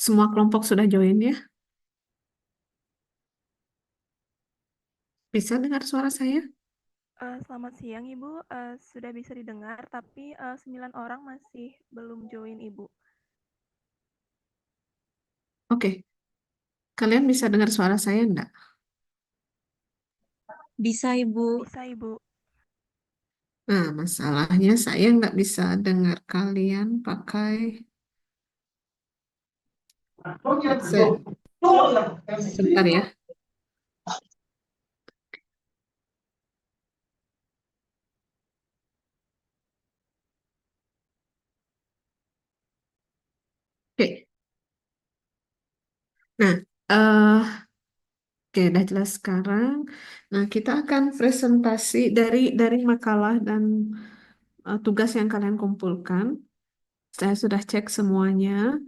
Semua kelompok sudah join ya? Bisa dengar suara saya? Selamat siang Ibu, sudah bisa didengar tapi 9 orang masih belum join Ibu. Oke, kalian bisa dengar suara saya enggak? Bisa, Ibu. Bisa Ibu? Nah, masalahnya saya nggak bisa dengar kalian pakai headset. Sebentar ya. Oke, nah, oke, udah jelas sekarang. Nah, kita akan presentasi dari makalah dan tugas yang kalian kumpulkan. Saya sudah cek semuanya.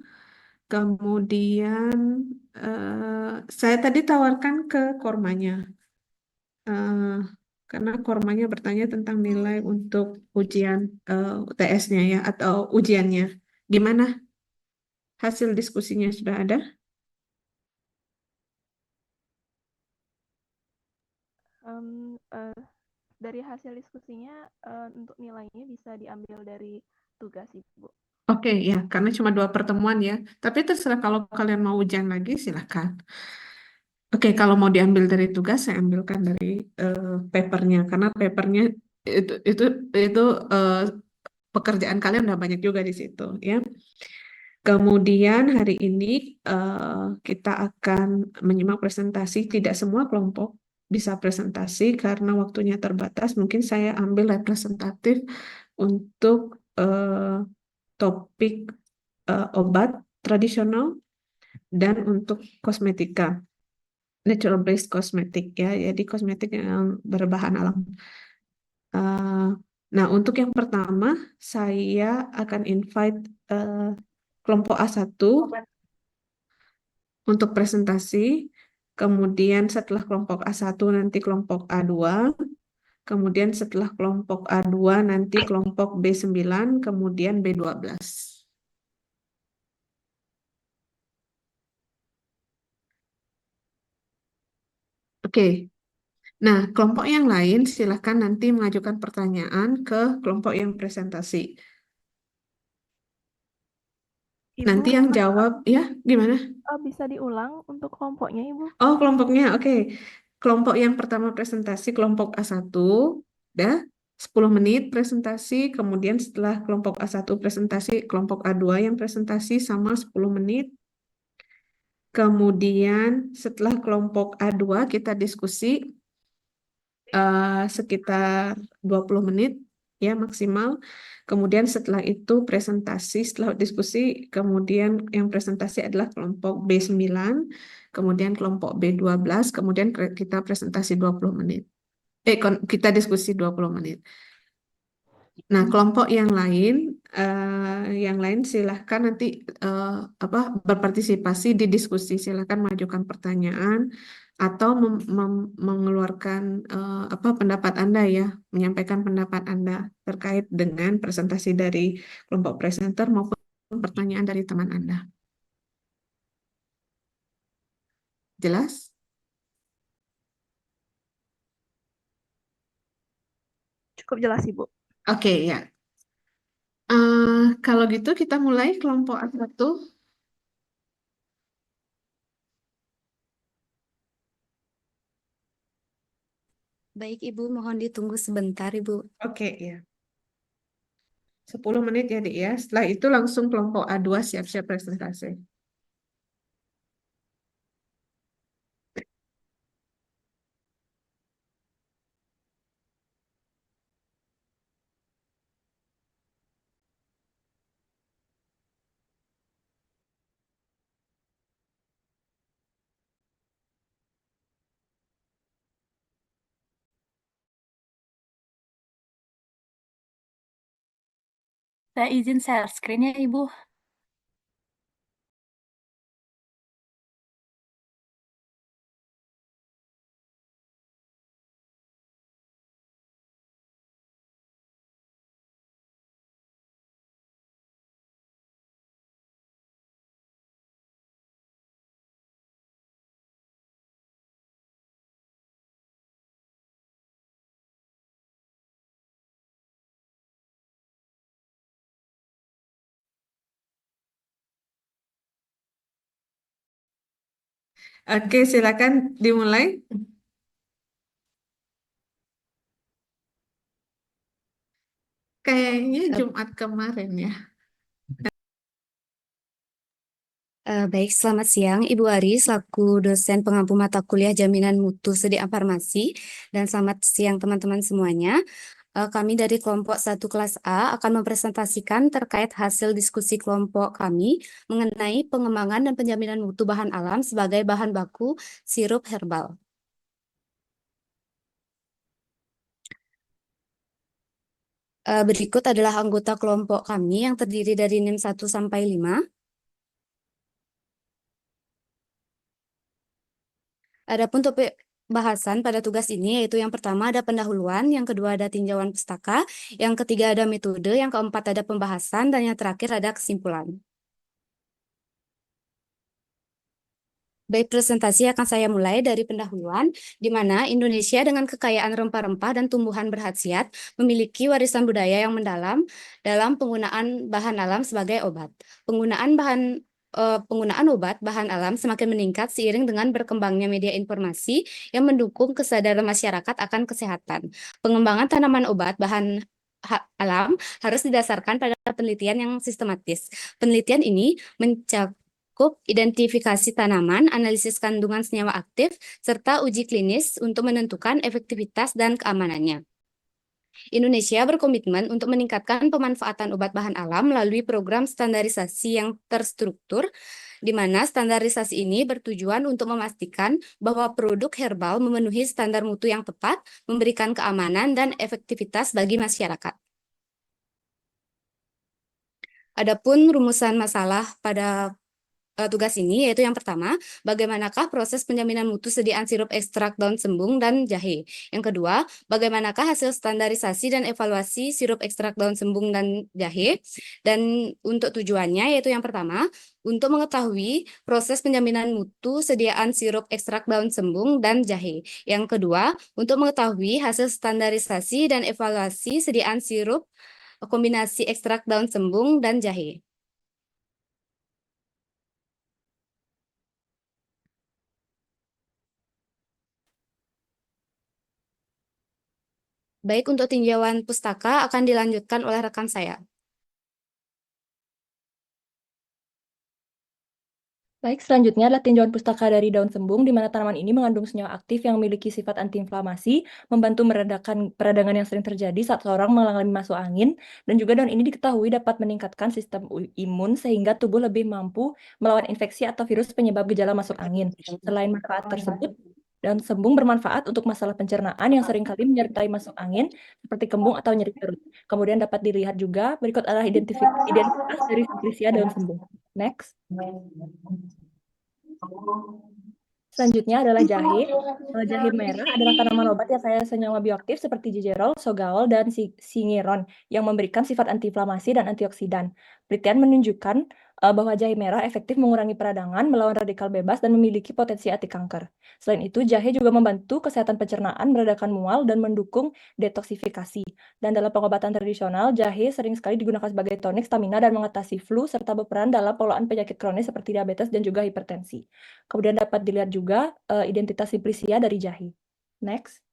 Kemudian saya tadi tawarkan ke kormanya, eh, karena kormanya bertanya tentang nilai untuk ujian UTS-nya ya atau ujiannya. Gimana hasil diskusinya sudah ada? Mmm, eee, dari hasil diskusinya, untuk nilainya bisa diambil dari tugas Ibu. Oke ya, karena cuma 2 pertemuan ya. Tapi terserah kalau kalian mau ujian lagi silakan. Oke, kalau mau diambil dari tugas, saya ambilkan dari papernya karena papernya itu itu eh, pekerjaan kalian udah banyak juga di situ ya. Kemudian hari ini kita akan menyimak presentasi. Tidak semua kelompok bisa presentasi karena waktunya terbatas. Mungkin saya ambil representatif untuk topik obat tradisional dan untuk kosmetika, natural based kosmetik ya. Jadi kosmetik yang berbahan alam. Eh, nah, untuk yang pertama, saya akan invite eh, kelompok A1 untuk presentasi. Kemudian setelah kelompok A1 nanti kelompok A2. Kemudian setelah kelompok A2 nanti kelompok B9, kemudian B12. Oke, nah kelompok yang lain silahkan nanti mengajukan pertanyaan ke kelompok yang presentasi. Ibu, Nanti yang jawab, ya gimana? bisa diulang untuk kelompoknya Ibu? Oh, kelompoknya, oke. Kelompok yang pertama presentasi, kelompok A1, dah 10 menit presentasi, kemudian setelah kelompok A1 presentasi, kelompok A2 yang presentasi sama 10 menit. Kemudian setelah kelompok A2 kita diskusi sekitar 20 menit ya maksimal. Kemudian setelah itu presentasi, setelah diskusi, kemudian yang presentasi adalah kelompok B9, kemudian kelompok B12, kemudian kita presentasi 20 menit. Kita diskusi 20 menit. Nah, kelompok yang lain silahkan nanti eh, apa berpartisipasi di diskusi. Silahkan mengajukan pertanyaan atau mengeluarkan pendapat Anda ya, menyampaikan pendapat Anda terkait dengan presentasi dari kelompok presenter maupun pertanyaan dari teman Anda. Jelas? Cukup jelas Ibu. Oke ya. Kalau gitu kita mulai kelompok A1. Baik, Ibu, mohon ditunggu sebentar, Ibu. Oke ya. 10 menit ya, Dik ya. Setelah itu langsung kelompok A2 siap-siap presentasi. Saya izin share screen ya, Ibu. Oke, silakan dimulai. Kayaknya Eh, Jumat kemarin ya. Baik, selamat siang Ibu Ari selaku dosen pengampu mata kuliah Jaminan Mutu Sediaan Farmasi, dan selamat siang teman-teman semuanya. Kami dari kelompok 1 kelas A akan mempresentasikan terkait hasil diskusi kelompok kami mengenai pengembangan dan penjaminan mutu bahan alam sebagai bahan baku sirup herbal. Berikut adalah anggota kelompok kami yang terdiri dari NIM 1 sampai 5. Adapun topik bahasan pada tugas ini yaitu yang pertama ada pendahuluan, yang kedua ada tinjauan pustaka, yang ketiga ada metode, yang keempat ada pembahasan, dan yang terakhir ada kesimpulan. Baik, presentasi akan saya mulai dari pendahuluan, di mana Indonesia dengan kekayaan rempah-rempah dan tumbuhan berkhasiat memiliki warisan budaya yang mendalam dalam penggunaan bahan alam sebagai obat. Penggunaan obat bahan alam semakin meningkat seiring dengan berkembangnya media informasi yang mendukung kesadaran masyarakat akan kesehatan. Pengembangan tanaman obat bahan alam harus didasarkan pada penelitian yang sistematis. Penelitian ini mencakup identifikasi tanaman, analisis kandungan senyawa aktif, serta uji klinis untuk menentukan efektivitas dan keamanannya. Indonesia berkomitmen untuk meningkatkan pemanfaatan obat bahan alam melalui program standarisasi yang terstruktur, di mana standarisasi ini bertujuan untuk memastikan bahwa produk herbal memenuhi standar mutu yang tepat, memberikan keamanan dan efektivitas bagi masyarakat. Adapun rumusan masalah pada tugas ini yaitu yang pertama, bagaimanakah proses penjaminan mutu sediaan sirup ekstrak daun sembung dan jahe. Yang kedua, bagaimanakah hasil standarisasi dan evaluasi sirup ekstrak daun sembung dan jahe. Dan untuk tujuannya yaitu yang pertama, untuk mengetahui proses penjaminan mutu sediaan sirup ekstrak daun sembung dan jahe. Yang kedua, untuk mengetahui hasil standarisasi dan evaluasi sediaan sirup kombinasi ekstrak daun sembung dan jahe. Baik, untuk tinjauan pustaka akan dilanjutkan oleh rekan saya. Baik, selanjutnya adalah tinjauan pustaka dari daun sembung, di mana tanaman ini mengandung senyawa aktif yang memiliki sifat antiinflamasi, membantu meredakan peradangan yang sering terjadi saat seorang mengalami masuk angin, dan juga daun ini diketahui dapat meningkatkan sistem imun sehingga tubuh lebih mampu melawan infeksi atau virus penyebab gejala masuk angin. Selain manfaat tersebut, daun sembung bermanfaat untuk masalah pencernaan yang seringkali menyertai masuk angin, seperti kembung atau nyeri perut. Kemudian dapat dilihat juga, berikut adalah identitas dari Simplicia daun sembung. Next. Selanjutnya adalah jahe. Jahe merah adalah tanaman obat yang kaya senyawa bioaktif seperti jijerol, sogaol, dan singiron yang memberikan sifat antiinflamasi dan antioksidan. Penelitian menunjukkan bahwa jahe merah efektif mengurangi peradangan, melawan radikal bebas, dan memiliki potensi anti kanker. Selain itu, jahe juga membantu kesehatan pencernaan, meredakan mual, dan mendukung detoksifikasi. Dan dalam pengobatan tradisional, jahe sering sekali digunakan sebagai tonik stamina dan mengatasi flu, serta berperan dalam pengelolaan penyakit kronis seperti diabetes dan juga hipertensi. Kemudian dapat dilihat juga identitas Simplicia dari jahe. Next.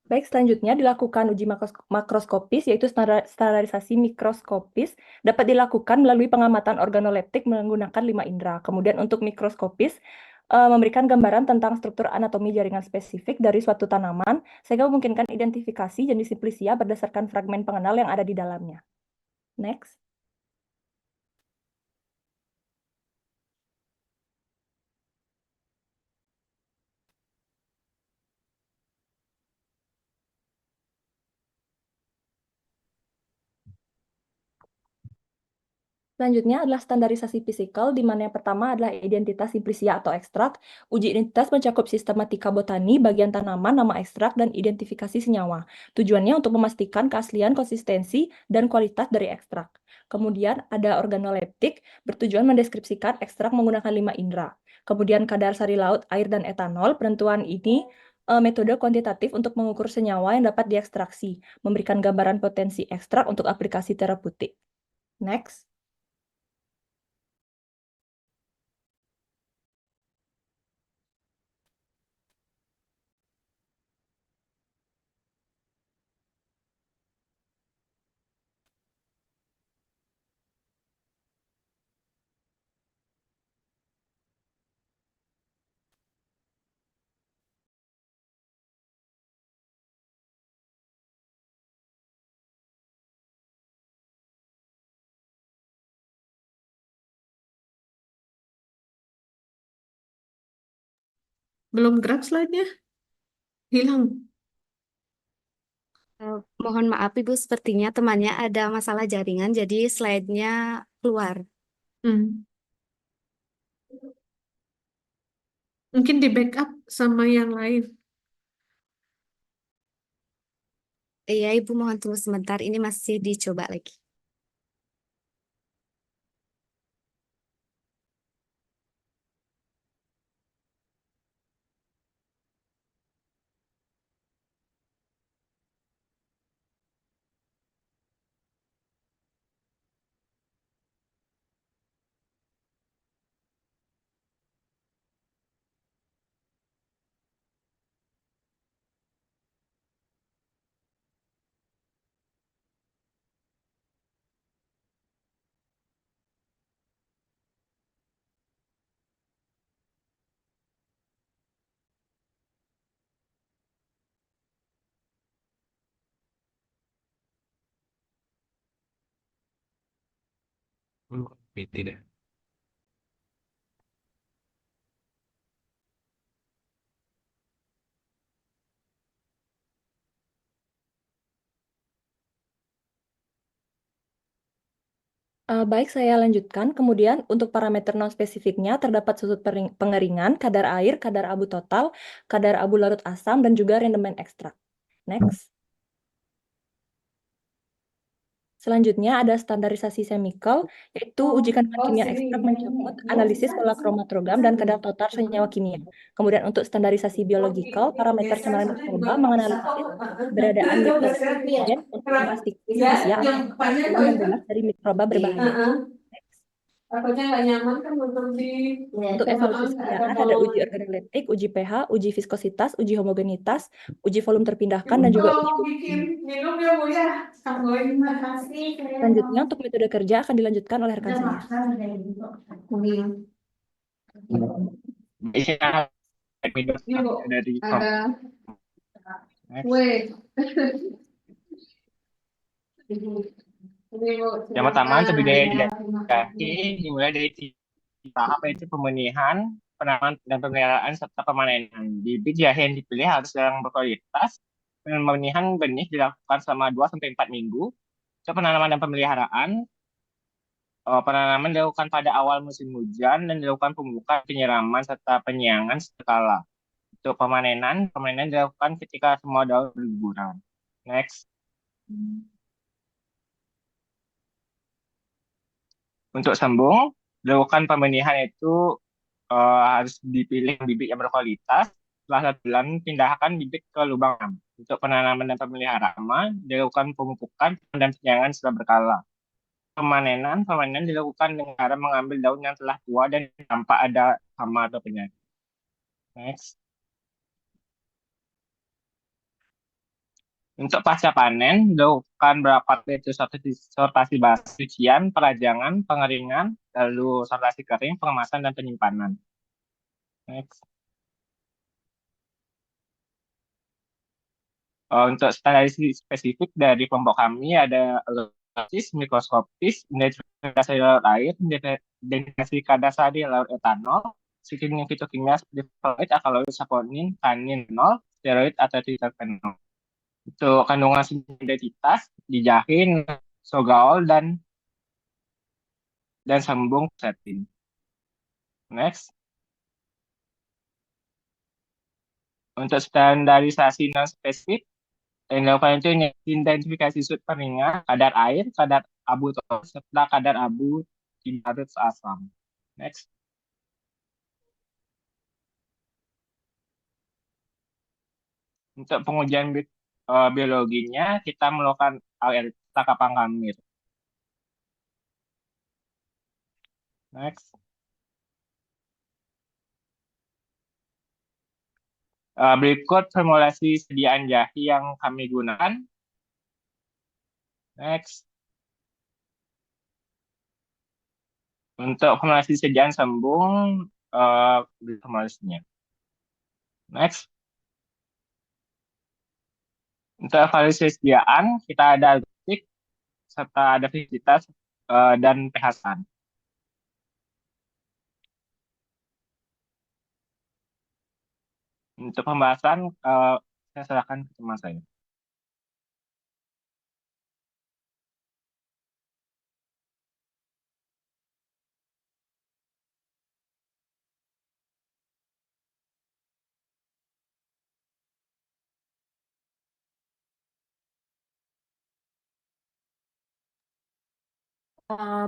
Baik, selanjutnya dilakukan uji makroskopis, yaitu standarisasi mikroskopis, dapat dilakukan melalui pengamatan organoleptik menggunakan 5 indera. Kemudian untuk mikroskopis, memberikan gambaran tentang struktur anatomi jaringan spesifik dari suatu tanaman, sehingga memungkinkan identifikasi jenis Simplicia berdasarkan fragmen pengenal yang ada di dalamnya. Next. Selanjutnya adalah standarisasi fisikal, di mana yang pertama adalah identitas Simplicia atau ekstrak. Uji identitas mencakup sistematika botani, bagian tanaman, nama ekstrak, dan identifikasi senyawa. Tujuannya untuk memastikan keaslian, konsistensi, dan kualitas dari ekstrak. Kemudian ada organoleptik, bertujuan mendeskripsikan ekstrak menggunakan 5 indera. Kemudian kadar sari laut, air, dan etanol. Penentuan ini metode kuantitatif untuk mengukur senyawa yang dapat diekstraksi, memberikan gambaran potensi ekstrak untuk aplikasi terapeutik. Next. Belum gerak slide-nya. Hilang. Mohon maaf Ibu, sepertinya temannya ada masalah jaringan, jadi slide-nya keluar. Hmm. Mungkin di backup sama yang lain. Iya Ibu, mohon tunggu sebentar, ini masih dicoba lagi. PT deh. Baik, saya lanjutkan. Kemudian untuk parameter non-spesifiknya terdapat sudut pengeringan, kadar air, kadar abu total, kadar abu larut asam, dan juga rendemen ekstrak. Next. Selanjutnya ada standarisasi chemical, yaitu uji kandungan kimia ekstrak mencakup analisis pola kromatogam dan kadar total senyawa kimia. Kemudian untuk standarisasi biological, parameter cemaran mikroba menganalisis keberadaan mikroba patogen untuk memastikan usia atau umur dan bebas dari mikroba berbahaya. Takutnya nggak nyaman kan untuk di Untuk evaluasi kesejahteraan ada uji organoleptik, uji pH, uji viskositas, uji homogenitas, uji volume terpindahkan, dan juga uji bikin uji. minum ya Bu ya. Terima kasih. Selanjutnya untuk metode kerja akan dilanjutkan oleh rekan saya. Isinya Ini Bu, dari ada Next. kue. Ini Bu, Yang pertama untuk silakan. biaya Ya, terima kasih. dimulai dari tahap yaitu pembenihan, penanaman dan pemeliharaan serta pemanenan. Bibit jahe yang dipilih harus yang berkualitas. Pembenihan benih dilakukan selama 2 sampai 4 minggu. Untuk penanaman dan pemeliharaan, penanaman dilakukan pada awal musim hujan dan dilakukan pemupukan, penyiraman serta penyiangan sekala. Untuk pemanenan dilakukan ketika semua daun berguguran. Next. Untuk sembung, dilakukan pembenihan itu harus dipilih bibit yang berkualitas. Setelah 1 bulan, pindahkan bibit ke lubang tanam. Untuk penanaman dan pemeliharaan, dilakukan pemupukan dan penyiangan secara berkala. Pemanenan dilakukan dengan cara mengambil daun yang telah tua dan tampak ada hama atau penyakit. Next. Untuk pasca panen, dilakukan beberapa yaitu sortasi basah, cucian, perajangan, pengeringan, lalu sortasi kering, pengemasan, dan penyimpanan. Next. Untuk standarisasi spesifik dari kelompok kami ada allosis, mikroskopis, identifikasi laut air, identifikasi kadar sari laut etanol, screening fitokimia seperti fluorid, alkaloid, saponin, tanin, nol, steroid, atau triterpenol. Untuk kandungan identitas dijahin, sogaol, dan sembung setting. Next. Untuk standarisasi non-spesifik, yang dilakukan itu identifikasi sudut peneringan, kadar air, kadar abu total, serta kadar abu larut asam. Next. Untuk pengujian biologinya, kita melakukan ALT kapang kamir. Next. Berikut formulasi sediaan jahe yang kami gunakan. Next. Untuk formulasi sediaan sembung, formulasinya. Next. Untuk evaluasi sediaan, kita ada algetik, serta ada visititas, dan pH. Untuk pembahasan, saya serahkan ke teman saya.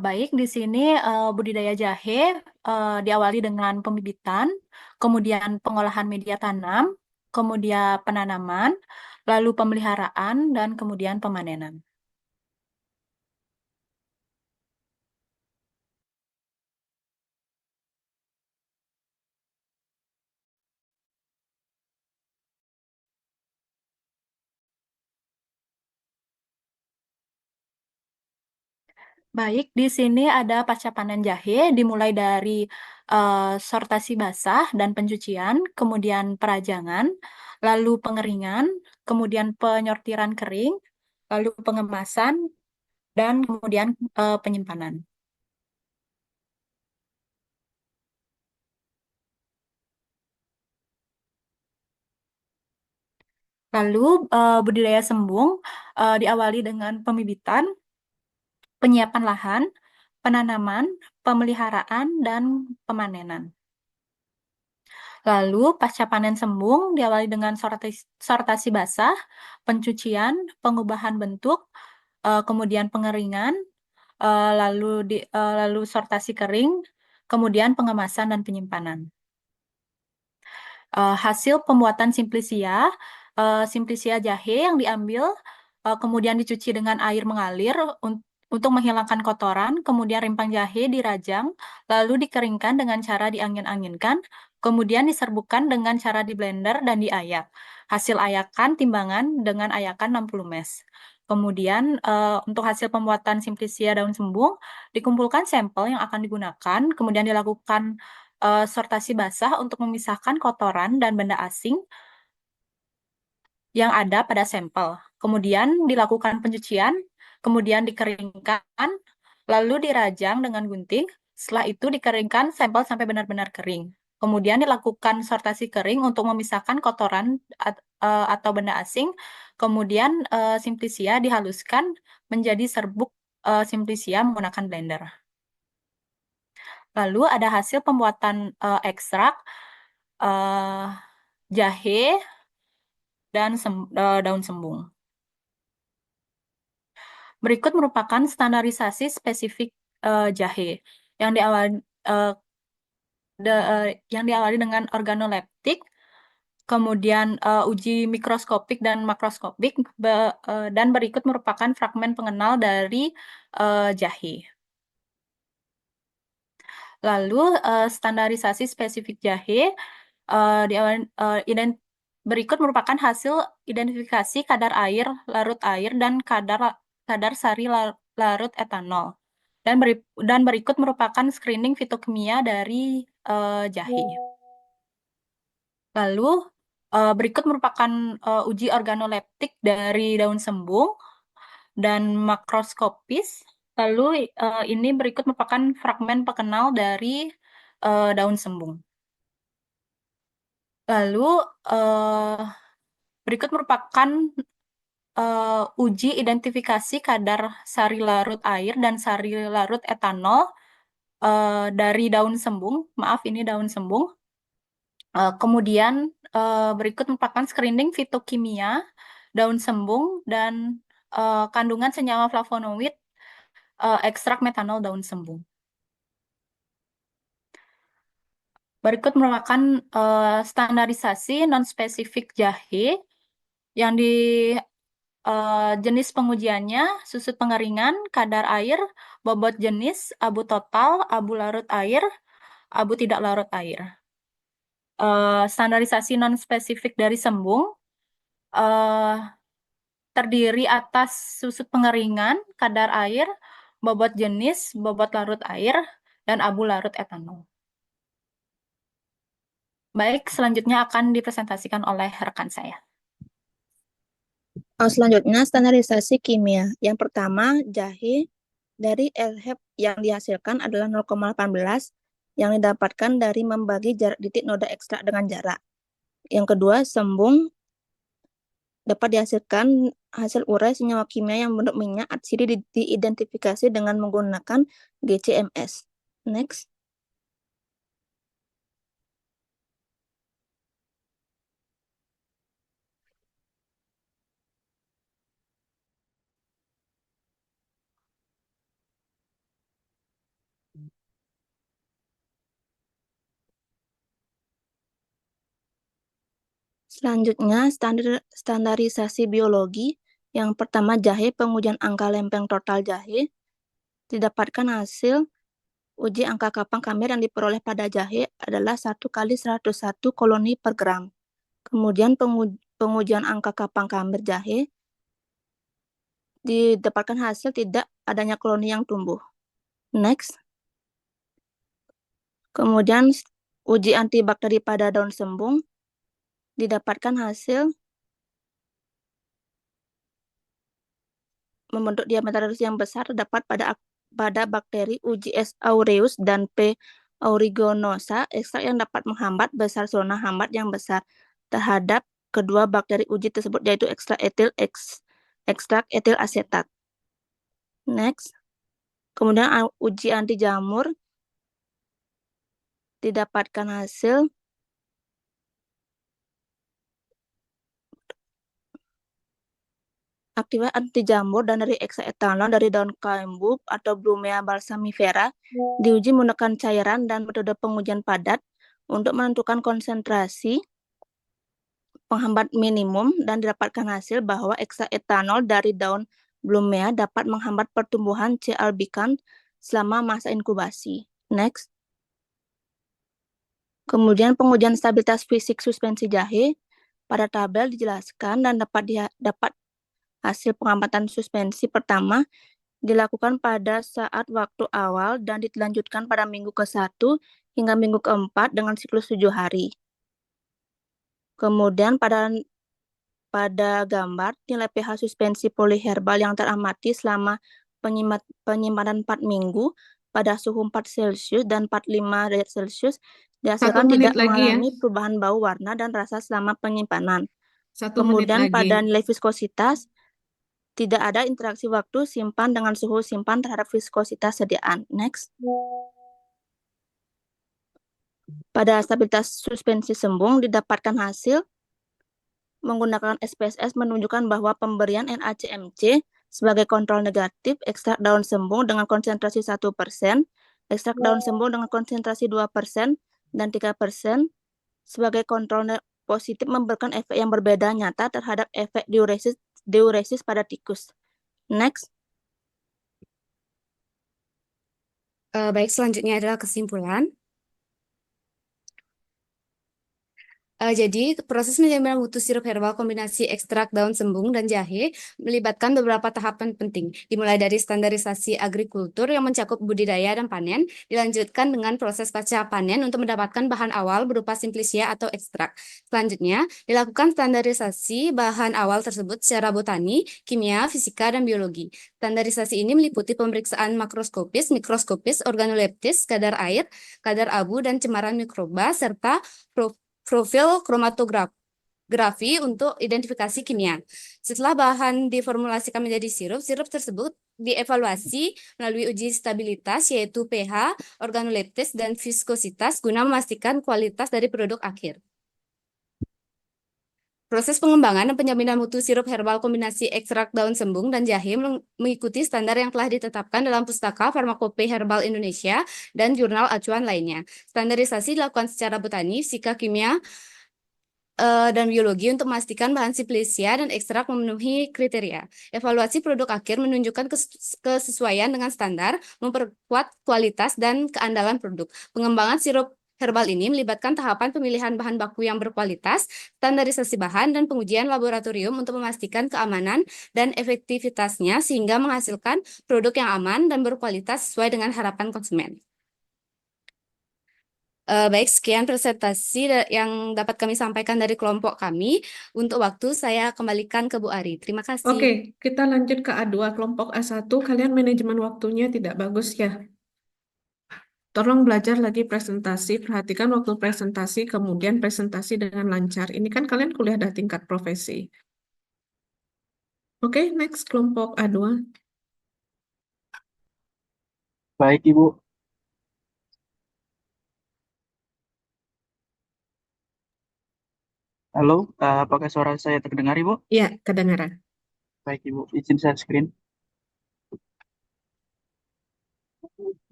Baik, di sini budidaya jahe diawali dengan pembibitan, kemudian pengolahan media tanam, kemudian penanaman, lalu pemeliharaan, dan kemudian pemanenan. Baik, di sini ada pasca panen jahe dimulai dari sortasi basah dan pencucian, kemudian perajangan, lalu pengeringan, kemudian penyortiran kering, lalu pengemasan, dan kemudian penyimpanan. Lalu budidaya sembung diawali dengan pembibitan, penyiapan lahan, penanaman, pemeliharaan, dan pemanenan. Lalu pasca panen sembung diawali dengan sortasi basah, pencucian, pengubahan bentuk, kemudian pengeringan, lalu sortasi kering, kemudian pengemasan dan penyimpanan. Hasil pembuatan simplisia jahe yang diambil, kemudian dicuci dengan air mengalir untuk menghilangkan kotoran, kemudian rimpang jahe dirajang, lalu dikeringkan dengan cara diangin-anginkan, kemudian diserbukan dengan cara di blender dan diayak. Hasil ayakan timbangan dengan ayakan 60 mes. Kemudian untuk hasil pembuatan simplisia daun sembung, dikumpulkan sampel yang akan digunakan, kemudian dilakukan sortasi basah untuk memisahkan kotoran dan benda asing yang ada pada sampel. Kemudian dilakukan pencucian, kemudian dikeringkan, lalu dirajang dengan gunting. Setelah itu dikeringkan sampel sampai benar-benar kering. Kemudian dilakukan sortasi kering untuk memisahkan kotoran atau benda asing. Kemudian simplisia dihaluskan menjadi serbuk simplisia menggunakan blender. Lalu ada hasil pembuatan ekstrak jahe dan daun sembung. Berikut merupakan standarisasi spesifik jahe yang diawali dengan organoleptik, kemudian uji mikroskopik dan makroskopik, dan berikut merupakan fragmen pengenal dari jahe. Lalu standarisasi spesifik jahe berikut merupakan hasil identifikasi kadar air, larut air, dan kadar sari larut etanol. Dan berikut merupakan screening fitokimia dari jahe. Lalu berikut merupakan uji organoleptik dari daun sembung dan makroskopis. Lalu ini berikut merupakan fragmen pengenal dari daun sembung. Lalu berikut merupakan uji identifikasi kadar sari larut air dan sari larut etanol dari daun sembung. Maaf, ini daun sembung. Kemudian berikut merupakan screening fitokimia daun sembung dan kandungan senyawa flavonoid ekstrak metanol daun sembung. Berikut merupakan standarisasi non-spesifik jahe Yang di jenis pengujiannya, susut pengeringan, kadar air, bobot jenis, abu total, abu larut air, abu tidak larut air. Standarisasi non-spesifik dari sembung eh, terdiri atas susut pengeringan, kadar air, bobot jenis, bobot larut air, dan abu larut etanol. Baik, selanjutnya akan dipresentasikan oleh rekan saya. Selanjutnya, standarisasi kimia. Yang pertama, jahe dari LHEP yang dihasilkan adalah 0,18 yang didapatkan dari membagi jarak titik noda ekstrak dengan jarak. Yang kedua, sembung dapat dihasilkan hasil urai senyawa kimia yang bentuk minyak atsiri diidentifikasi dengan menggunakan GCMS. Next. Selanjutnya, standarisasi biologi. Yang pertama, jahe, pengujian angka lempeng total jahe. Didapatkan hasil uji angka kapang kamer yang diperoleh pada jahe adalah 1 kali 101 koloni per gram. Kemudian pengujian angka kapang kamer jahe didapatkan hasil tidak adanya koloni yang tumbuh. Next. Kemudian uji antibakteri pada daun sembung didapatkan hasil membentuk diameter yang besar terdapat pada bakteri UGS aureus dan P. aeruginosa, ekstrak yang dapat menghambat besar zona hambat yang besar terhadap kedua bakteri uji tersebut, yaitu ekstrak etil asetat. Next. Kemudian uji anti jamur didapatkan hasil aktivitas anti jamur dan dari ekstrak etanol dari daun kaimbu atau Blumea balsamifera diuji menggunakan cairan dan metode pengujian padat untuk menentukan konsentrasi penghambat minimum dan didapatkan hasil bahwa ekstrak etanol dari daun Blumea dapat menghambat pertumbuhan C. albicans selama masa inkubasi. Next. Kemudian pengujian stabilitas fisik suspensi jahe. Pada tabel dijelaskan dan dapat hasil pengamatan suspensi pertama dilakukan pada saat waktu awal dan dilanjutkan pada minggu ke-1 hingga minggu ke-4 dengan siklus 7 hari. Kemudian pada gambar nilai pH suspensi poliherbal yang teramati selama penyimpanan 4 minggu pada suhu 4 Celcius dan 45 derajat Celcius dihasilkan tidak mengalami perubahan bau, warna, dan rasa selama penyimpanan. Kemudian pada nilai viskositas tidak ada interaksi waktu simpan dengan suhu simpan terhadap viskositas sediaan. Next. Pada stabilitas suspensi sembung didapatkan hasil menggunakan SPSS menunjukkan bahwa pemberian NaCmC sebagai kontrol negatif ekstrak daun sembung dengan konsentrasi 1%, ekstrak daun sembung dengan konsentrasi 2%, dan 3% sebagai kontrol positif memberikan efek yang berbeda nyata terhadap efek diuresis pada tikus. Next. Baik, selanjutnya adalah kesimpulan. Jadi, proses penjaminan mutu sirup herbal kombinasi ekstrak daun sembung dan jahe melibatkan beberapa tahapan penting, dimulai dari standarisasi agrikultur yang mencakup budidaya dan panen, dilanjutkan dengan proses pasca panen untuk mendapatkan bahan awal berupa simplisia atau ekstrak. Selanjutnya, dilakukan standarisasi bahan awal tersebut secara botani, kimia, fisika, dan biologi. Standarisasi ini meliputi pemeriksaan makroskopis, mikroskopis, organoleptis, kadar air, kadar abu, dan cemaran mikroba, serta profil kromatografi untuk identifikasi kimia. Setelah bahan diformulasikan menjadi sirup, sirup tersebut dievaluasi melalui uji stabilitas yaitu pH, organoleptis, dan viskositas guna memastikan kualitas dari produk akhir. Proses pengembangan dan penjaminan mutu sirup herbal kombinasi ekstrak daun sembung dan jahe mengikuti standar yang telah ditetapkan dalam Pustaka Farmakope Herbal Indonesia dan jurnal acuan lainnya. Standarisasi dilakukan secara botani, fisika, kimia, dan biologi untuk memastikan bahan simplicia dan ekstrak memenuhi kriteria. Evaluasi produk akhir menunjukkan kesesuaian dengan standar, memperkuat kualitas dan keandalan produk. Pengembangan sirup herbal ini melibatkan tahapan pemilihan bahan baku yang berkualitas, standarisasi bahan, dan pengujian laboratorium untuk memastikan keamanan dan efektivitasnya sehingga menghasilkan produk yang aman dan berkualitas sesuai dengan harapan konsumen. Baik, sekian presentasi yang dapat kami sampaikan dari kelompok kami. Untuk waktu, saya kembalikan ke Bu Ari. Terima kasih. Oke, kita lanjut ke A2, kelompok A1. Kalian manajemen waktunya tidak bagus ya. Tolong belajar lagi presentasi, perhatikan waktu presentasi, kemudian presentasi dengan lancar. Ini kan kalian kuliah dah tingkat profesi. Oke, next kelompok A2. Baik, Ibu. Halo, apakah suara saya terdengar, Ibu? Iya, kedengaran. Baik, Ibu. Izin share screen.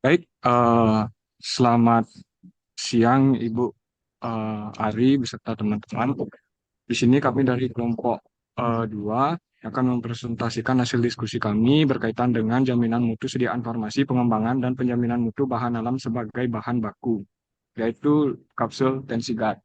Baik, selamat siang Ibu Ari beserta teman-teman. Di sini kami dari kelompok 2 akan mempresentasikan hasil diskusi kami berkaitan dengan jaminan mutu sediaan farmasi, pengembangan, dan penjaminan mutu bahan alam sebagai bahan baku, yaitu kapsul Tensigard.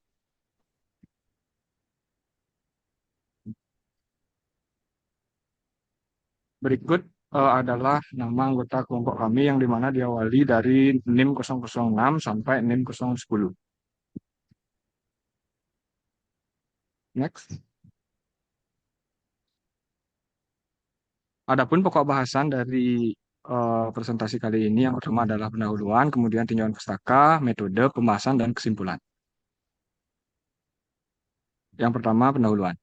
Berikut adalah nama anggota kelompok kami yang dimana diawali dari NIM 006 sampai NIM 010. Next. Adapun pokok bahasan dari presentasi kali ini yang pertama adalah pendahuluan, kemudian tinjauan pustaka, metode, pembahasan, dan kesimpulan. Yang pertama, pendahuluan.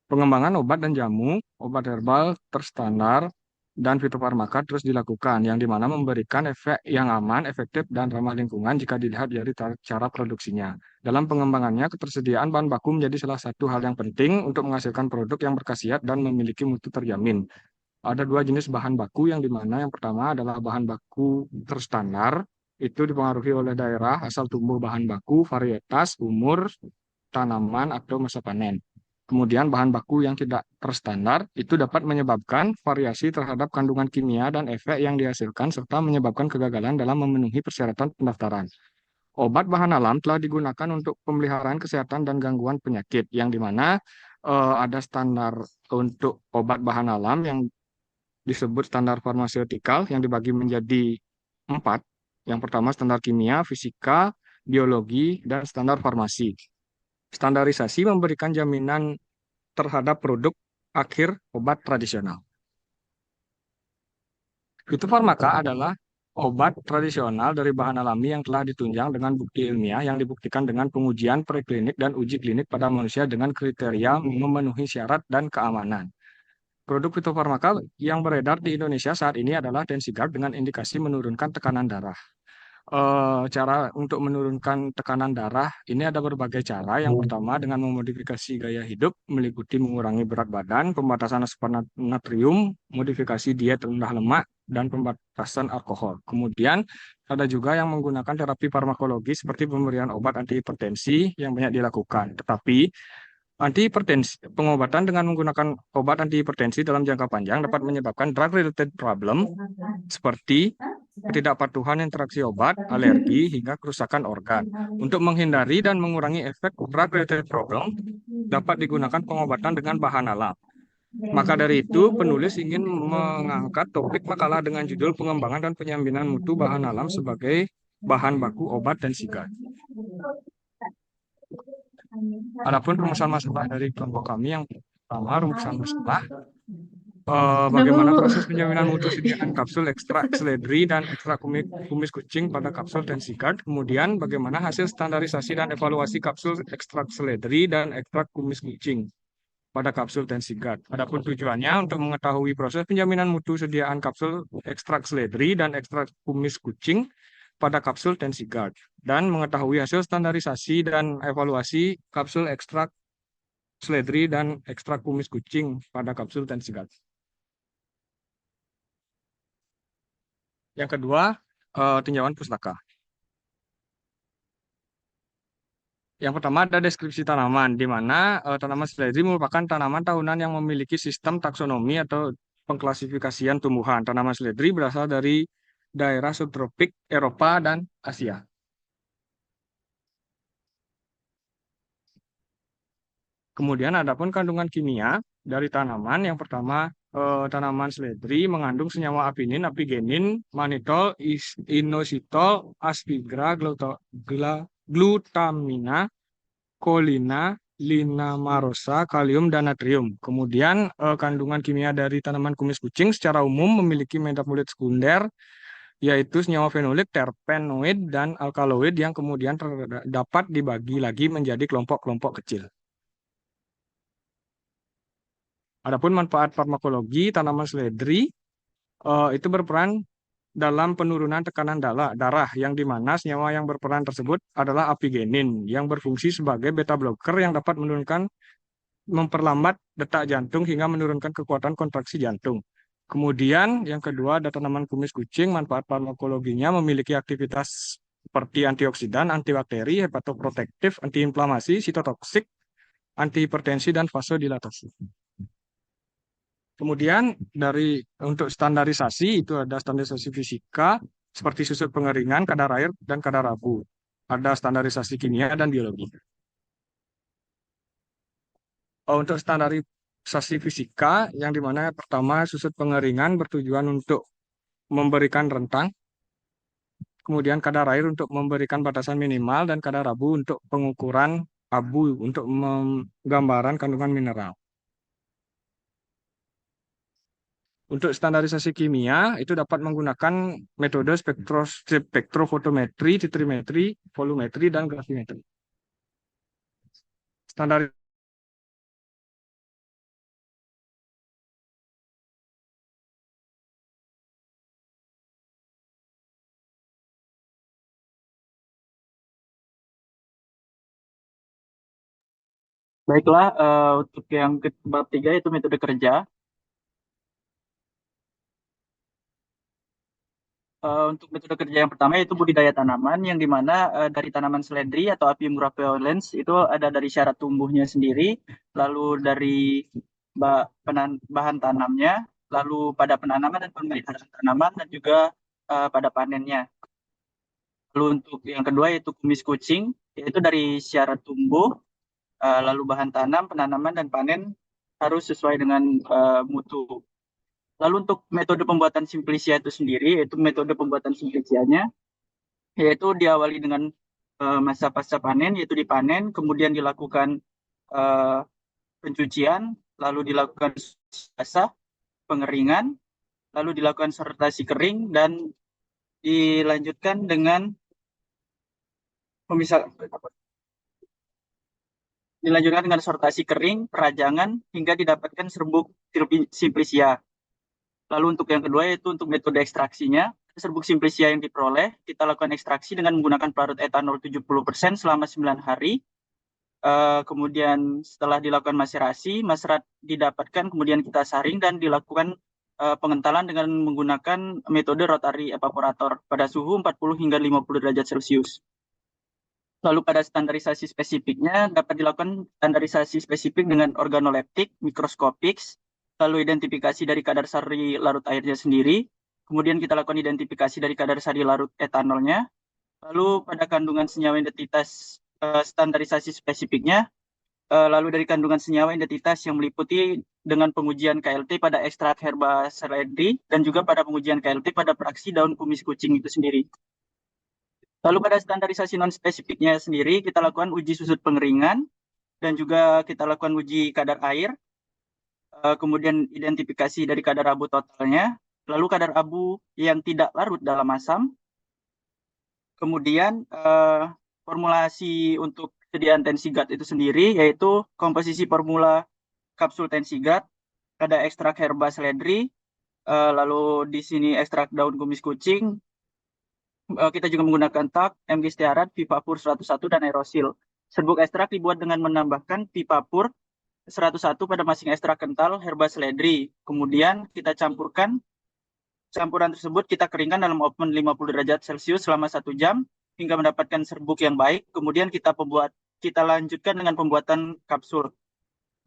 Pengembangan obat dan jamu, obat herbal terstandar, dan fitofarmaka terus dilakukan, yang dimana memberikan efek yang aman, efektif, dan ramah lingkungan jika dilihat dari cara produksinya. Dalam pengembangannya, ketersediaan bahan baku menjadi salah satu hal yang penting untuk menghasilkan produk yang berkhasiat dan memiliki mutu terjamin. Ada dua jenis bahan baku, yang dimana yang pertama adalah bahan baku terstandar, itu dipengaruhi oleh daerah, asal tumbuh bahan baku, varietas, umur, tanaman, atau masa panen. Kemudian bahan baku yang tidak terstandar itu dapat menyebabkan variasi terhadap kandungan kimia dan efek yang dihasilkan serta menyebabkan kegagalan dalam memenuhi persyaratan pendaftaran. Obat bahan alam telah digunakan untuk pemeliharaan kesehatan dan gangguan penyakit, yang dimana ada standar untuk obat bahan alam yang disebut standar farmaseutikal yang dibagi menjadi 4. Yang pertama standar kimia, fisika, biologi, dan standar farmasi. Standarisasi memberikan jaminan terhadap produk akhir obat tradisional. Fitofarmaka adalah obat tradisional dari bahan alami yang telah ditunjang dengan bukti ilmiah yang dibuktikan dengan pengujian preklinik dan uji klinik pada manusia dengan kriteria memenuhi syarat dan keamanan. Produk fitofarmaka yang beredar di Indonesia saat ini adalah Tensigard dengan indikasi menurunkan tekanan darah. Cara untuk menurunkan tekanan darah ini ada berbagai cara. Yang pertama dengan memodifikasi gaya hidup, meliputi mengurangi berat badan, pembatasan asupan natrium, modifikasi diet rendah lemak, dan pembatasan alkohol. Kemudian ada juga yang menggunakan terapi farmakologi seperti pemberian obat antihipertensi yang banyak dilakukan. Tetapi pengobatan dengan menggunakan obat antihipertensi dalam jangka panjang dapat menyebabkan drug-related problem seperti ketidakpatuhan interaksi obat, alergi, hingga kerusakan organ. Untuk menghindari dan mengurangi efek drug-related problem, dapat digunakan pengobatan dengan bahan alam. Maka dari itu, penulis ingin mengangkat topik makalah dengan judul pengembangan dan penjaminan mutu bahan alam sebagai bahan baku obat dan sigat. Adapun rumusan masalah dari kelompok kami yang pertama, rumusan masalah bagaimana proses penjaminan mutu sediaan kapsul ekstrak seledri dan ekstrak kumis kucing pada kapsul Tensigard. Kemudian bagaimana hasil standarisasi dan evaluasi kapsul ekstrak seledri dan ekstrak kumis kucing pada kapsul Tensigard. Adapun tujuannya untuk mengetahui proses penjaminan mutu sediaan kapsul ekstrak seledri dan ekstrak kumis kucing pada kapsul Tensigard dan mengetahui hasil standarisasi dan evaluasi kapsul ekstrak seledri dan ekstrak kumis kucing pada kapsul Tensigard. Yang kedua, tinjauan pustaka. Yang pertama ada deskripsi tanaman, di mana tanaman seledri merupakan tanaman tahunan yang memiliki sistem taksonomi atau pengklasifikasian tumbuhan. Tanaman seledri berasal dari daerah subtropik Eropa dan Asia. Kemudian adapun kandungan kimia dari tanaman, yang pertama tanaman seledri mengandung senyawa apinin, apigenin, manitol, inositol, aspigra, glutamina, kolina, linamarosa, kalium, dan natrium. Kemudian kandungan kimia dari tanaman kumis kucing secara umum memiliki metabolit sekunder, yaitu senyawa fenolik, terpenoid, dan alkaloid yang kemudian dapat dibagi lagi menjadi kelompok-kelompok kecil. Adapun manfaat farmakologi tanaman seledri itu berperan dalam penurunan tekanan darah, yang dimana senyawa yang berperan tersebut adalah apigenin yang berfungsi sebagai beta blocker yang dapat memperlambat detak jantung hingga menurunkan kekuatan kontraksi jantung. Kemudian yang kedua ada tanaman kumis kucing, manfaat farmakologinya memiliki aktivitas seperti antioksidan, antibakteri, hepatoprotektif, antiinflamasi, sitotoksik, antihipertensi, dan vasodilatasi. Kemudian untuk standarisasi itu ada standarisasi fisika seperti susut pengeringan, kadar air, dan kadar abu. Ada standarisasi kimia dan biologi. Untuk standarisasi fisika yang dimana pertama susut pengeringan bertujuan untuk memberikan rentang, kemudian kadar air untuk memberikan batasan minimal, dan kadar abu untuk pengukuran abu untuk menggambaran kandungan mineral. Untuk standarisasi kimia, itu dapat menggunakan metode spektrofotometri, titrimetri, volumetri, dan gravimetri. Standar Baiklah, untuk yang bab 3 itu metode kerja. Untuk metode kerja yang pertama yaitu budidaya tanaman, yang dimana dari tanaman seledri atau Apium graveolens itu ada dari syarat tumbuhnya sendiri, lalu dari bahan tanamnya, lalu pada penanaman dan pemeliharaan tanaman, dan juga pada panennya. Lalu untuk yang kedua yaitu kumis kucing, yaitu dari syarat tumbuh, lalu bahan tanam, penanaman, dan panen harus sesuai dengan mutu. Lalu untuk metode pembuatan simplisia itu sendiri, yaitu metode pembuatan simplisianya, yaitu diawali dengan masa pasca panen, yaitu dipanen, kemudian dilakukan pencucian, lalu dilakukan basah, pengeringan, lalu dilakukan sortasi kering, dan dilanjutkan dengan sortasi kering, perajangan, hingga didapatkan serbuk simplisia. Lalu untuk yang kedua yaitu untuk metode ekstraksinya, serbuk simplisia yang diperoleh, kita lakukan ekstraksi dengan menggunakan pelarut etanol 70% selama 9 hari. Kemudian setelah dilakukan maserasi, maserat didapatkan, kemudian kita saring dan dilakukan pengentalan dengan menggunakan metode rotary evaporator pada suhu 40 hingga 50 derajat Celcius. Lalu pada standarisasi spesifiknya dapat dilakukan standarisasi spesifik dengan organoleptik, mikroskopik, lalu identifikasi dari kadar sari larut airnya sendiri, kemudian kita lakukan identifikasi dari kadar sari larut etanolnya, lalu pada kandungan senyawa identitas standarisasi spesifiknya, lalu dari kandungan senyawa identitas yang meliputi dengan pengujian KLT pada ekstrak herba seledri, dan juga pada pengujian KLT pada praksi daun kumis kucing itu sendiri. Lalu pada standarisasi non-spesifiknya sendiri, kita lakukan uji susut pengeringan, dan juga kita lakukan uji kadar air, kemudian identifikasi dari kadar abu totalnya, lalu kadar abu yang tidak larut dalam asam, kemudian formulasi untuk persediaan Tensigard itu sendiri, yaitu komposisi formula kapsul Tensigard, ada ekstrak herba seledri, lalu di sini ekstrak daun kumis kucing, kita juga menggunakan tak, MG Stearat, Vivapur 101, dan aerosil. Serbuk ekstrak dibuat dengan menambahkan Vivapur 101 pada masing ekstrak kental herba seledri. Kemudian kita campurkan campuran tersebut, kita keringkan dalam oven 50 derajat Celcius selama 1 jam hingga mendapatkan serbuk yang baik. Kemudian kita lanjutkan dengan pembuatan kapsul.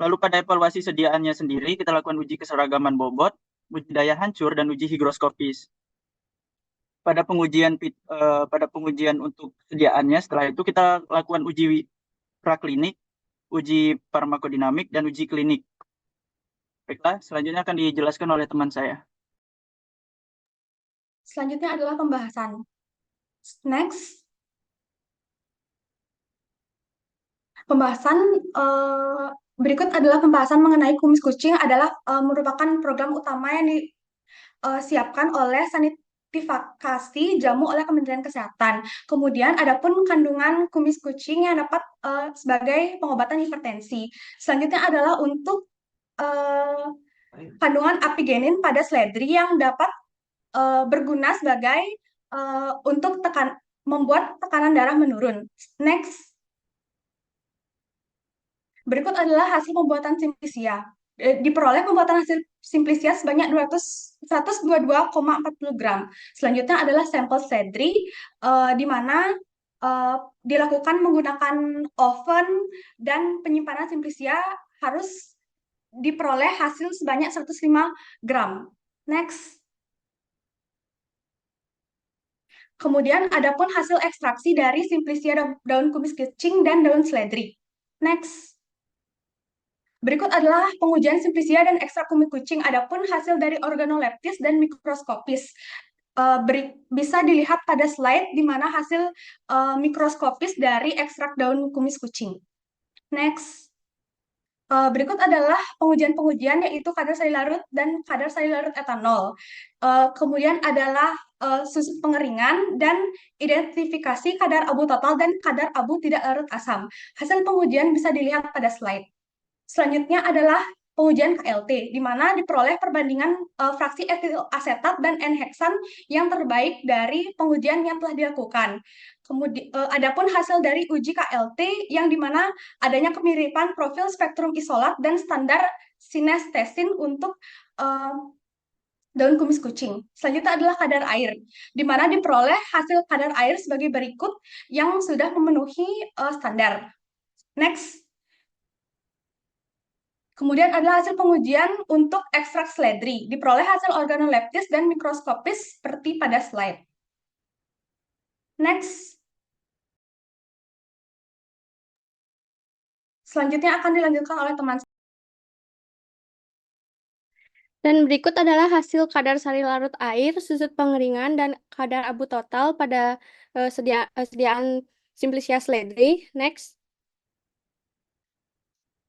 Lalu pada evaluasi sediaannya sendiri, kita lakukan uji keseragaman bobot, uji daya hancur, dan uji higroskopis. Pada pengujian untuk sediaannya, setelah itu kita lakukan uji praklinik, uji farmakodinamik, dan uji klinik. Baiklah, selanjutnya akan dijelaskan oleh teman saya. Selanjutnya adalah pembahasan. Next. Berikut adalah pembahasan mengenai kumis kucing adalah merupakan program utama yang disiapkan oleh sanitifikasi jamu oleh Kementerian Kesehatan. Kemudian adapun kandungan kumis kucing yang dapat sebagai pengobatan hipertensi. Selanjutnya adalah untuk kandungan apigenin pada seledri yang dapat berguna sebagai untuk membuat tekanan darah menurun. Next. Berikut adalah hasil pembuatan simplisia. Diperoleh pembuatan hasil simplisia sebanyak 122,40 gram. Selanjutnya adalah sampel seledri, di mana dilakukan menggunakan oven dan penyimpanan simplisia harus diperoleh hasil sebanyak 105 gram. Next. Kemudian adapun hasil ekstraksi dari simplisia daun kumis kucing dan daun seledri. Next. Berikut adalah pengujian simplisia dan ekstrak kumis kucing. Adapun hasil dari organoleptis dan mikroskopis bisa dilihat pada slide di mana hasil mikroskopis dari ekstrak daun kumis kucing. Next. Berikut adalah pengujian-pengujian yaitu kadar sari larut dan kadar sari larut etanol. Kemudian adalah susut pengeringan dan identifikasi kadar abu total dan kadar abu tidak larut asam. Hasil pengujian bisa dilihat pada slide. Selanjutnya adalah pengujian KLT, di mana diperoleh perbandingan fraksi etil asetat dan N-heksan yang terbaik dari pengujian yang telah dilakukan. Kemudian, adapun hasil dari uji KLT yang dimana adanya kemiripan profil spektrum isolat dan standar sinestesin untuk daun kumis kucing. Selanjutnya adalah kadar air, di mana diperoleh hasil kadar air sebagai berikut yang sudah memenuhi standar. Next. Kemudian adalah hasil pengujian untuk ekstrak seledri. Diperoleh hasil organoleptis dan mikroskopis seperti pada slide. Next. Selanjutnya akan dilanjutkan oleh teman. Dan berikut adalah hasil kadar sari larut air, susut pengeringan, dan kadar abu total pada sediaan simplisia seledri. Next.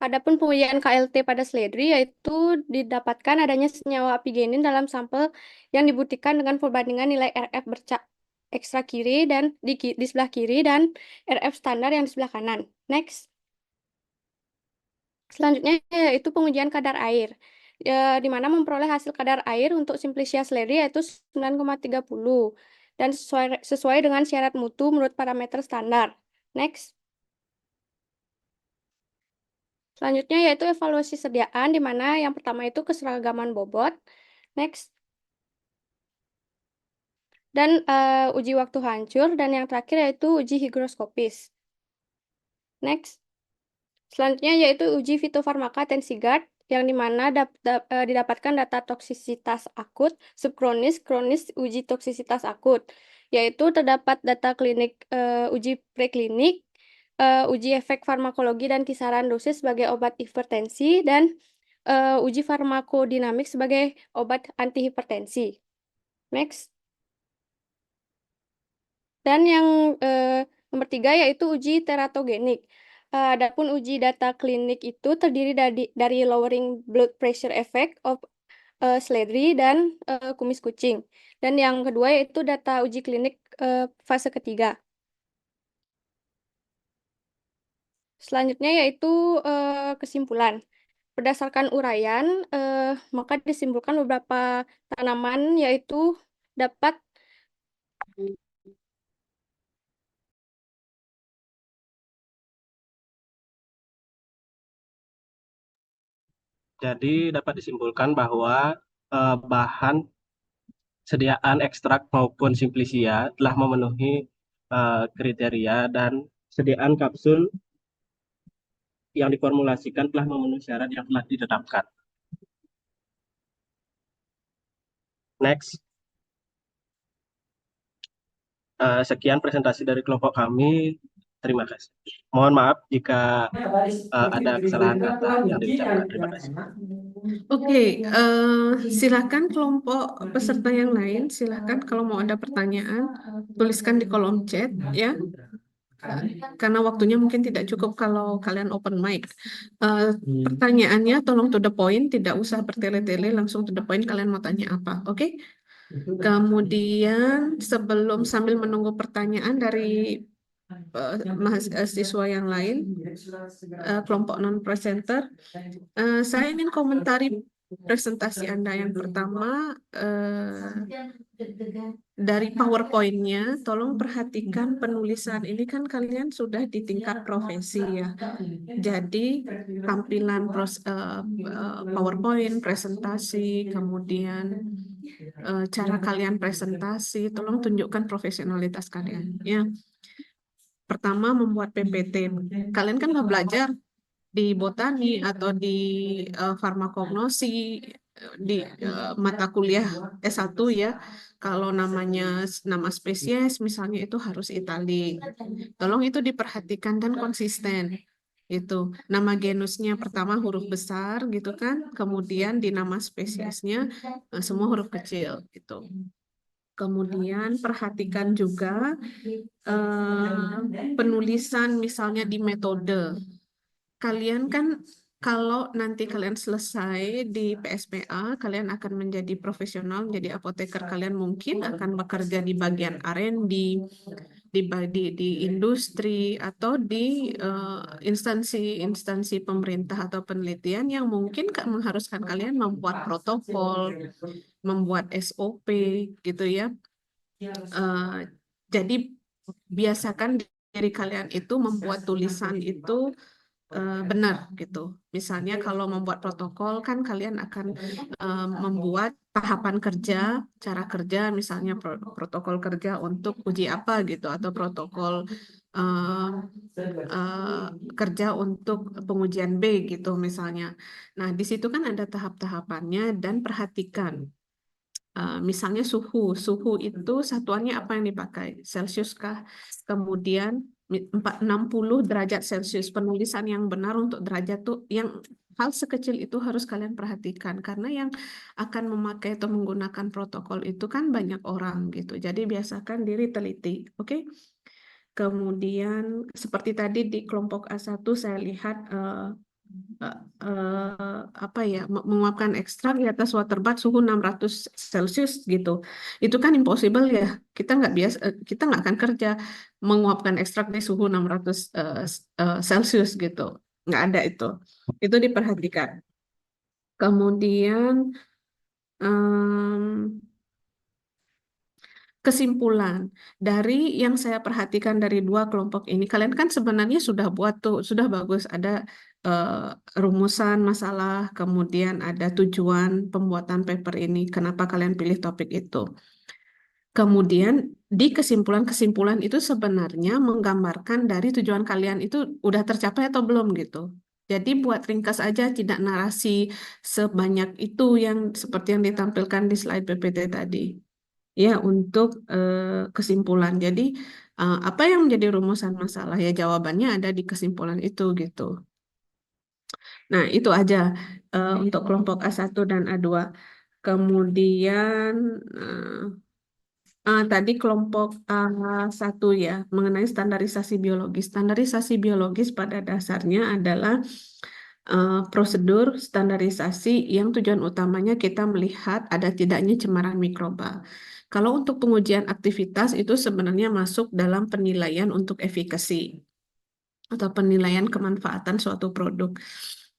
Adapun pengujian KLT pada seledri yaitu didapatkan adanya senyawa apigenin dalam sampel yang dibuktikan dengan perbandingan nilai RF ekstra kiri dan di sebelah kiri dan RF standar yang di sebelah kanan. Next. Selanjutnya yaitu pengujian kadar air, di mana memperoleh hasil kadar air untuk simplisia seledri yaitu 9,30 dan sesuai dengan syarat mutu menurut parameter standar. Next. Selanjutnya yaitu evaluasi sediaan, di mana yang pertama itu keseragaman bobot. Next. Dan uji waktu hancur, dan yang terakhir yaitu uji higroskopis. Next. Selanjutnya yaitu uji fitofarmaka Tensigard, yang dimana didapatkan data toksisitas akut, subkronis, kronis, uji toksisitas akut, yaitu terdapat data klinik uji preklinik, uji efek farmakologi dan kisaran dosis sebagai obat hipertensi, dan uji farmakodinamik sebagai obat antihipertensi. Next. Dan yang nomor 3 yaitu uji teratogenik. Adapun uji data klinik itu terdiri dari lowering blood pressure effect of seledri dan kumis kucing. Dan yang kedua yaitu data uji klinik fase ketiga. Selanjutnya yaitu kesimpulan. Berdasarkan uraian, maka disimpulkan beberapa tanaman yaitu dapat Jadi dapat disimpulkan bahwa bahan sediaan ekstrak maupun simplisia telah memenuhi kriteria dan sediaan kapsul yang diformulasikan telah memenuhi syarat yang telah ditetapkan. Next. Sekian presentasi dari kelompok kami. Terima kasih. Mohon maaf jika ada kesalahan kata yang diucapkan. Terima kasih. Oke, silakan kelompok peserta yang lain, silakan kalau mau ada pertanyaan, tuliskan di kolom chat ya. Karena waktunya mungkin tidak cukup kalau kalian open mic. Pertanyaannya tolong to the point, tidak usah bertele-tele, langsung to the point kalian mau tanya apa, oke? Kemudian sambil menunggu pertanyaan dari mahasiswa yang lain, kelompok non-presenter, saya ingin komentari presentasi Anda yang pertama dari PowerPoint-nya, tolong perhatikan penulisan ini kan kalian sudah di tingkat profesi ya. Jadi tampilan PowerPoint, presentasi, kemudian cara kalian presentasi, tolong tunjukkan profesionalitas kalian ya. Pertama membuat PPT. Kalian kan udah belajar di botani atau di farmakognosi di mata kuliah S1 ya. Kalau nama spesies misalnya itu harus italik. Tolong itu diperhatikan dan konsisten. Itu nama genusnya pertama huruf besar gitu kan. Kemudian di nama spesiesnya semua huruf kecil gitu. Kemudian perhatikan juga penulisan misalnya di metode. Kalian kan kalau nanti kalian selesai di PSPA, kalian akan menjadi profesional, menjadi apoteker. Kalian mungkin akan bekerja di bagian R&D, di industri, atau di instansi pemerintah atau penelitian yang mungkin mengharuskan kalian membuat protokol, membuat SOP, gitu ya. Jadi biasakan diri kalian itu membuat tulisan itu benar gitu. Misalnya kalau membuat protokol kan kalian akan membuat tahapan kerja, cara kerja, misalnya protokol kerja untuk uji apa gitu, atau protokol kerja untuk pengujian B gitu misalnya. Nah, di situ kan ada tahap-tahapannya dan perhatikan. Misalnya suhu itu satuannya apa yang dipakai? Celsius kah? Kemudian 60 derajat Celsius, penulisan yang benar untuk derajat tuh yang hal sekecil itu harus kalian perhatikan karena yang akan memakai atau menggunakan protokol itu kan banyak orang gitu. Jadi biasakan diri teliti, oke? Kemudian seperti tadi di kelompok A1 saya lihat menguapkan ekstrak di atas water bath suhu 600 Celsius gitu. Itu kan impossible ya. Kita nggak akan kerja menguapkan ekstrak di suhu 600 Celsius gitu. Nggak ada itu. Itu diperhatikan. Kemudian kesimpulan dari yang saya perhatikan dari dua kelompok ini, kalian kan sebenarnya sudah buat tuh, sudah bagus, ada rumusan masalah, kemudian ada tujuan pembuatan paper ini, kenapa kalian pilih topik itu. Kemudian di kesimpulan-kesimpulan itu sebenarnya menggambarkan dari tujuan kalian itu udah tercapai atau belum gitu. Jadi buat ringkas aja, tidak narasi sebanyak itu yang seperti yang ditampilkan di slide PPT tadi. Ya, untuk kesimpulan. Jadi, apa yang menjadi rumusan masalah? Ya, jawabannya ada di kesimpulan itu, gitu. Nah, itu aja untuk kelompok A1 dan A2. Kemudian, tadi kelompok A1 ya, mengenai standarisasi biologis. Standarisasi biologis pada dasarnya adalah prosedur standarisasi yang tujuan utamanya kita melihat ada tidaknya cemaran mikroba. Kalau untuk pengujian aktivitas itu sebenarnya masuk dalam penilaian untuk efikasi atau penilaian kemanfaatan suatu produk.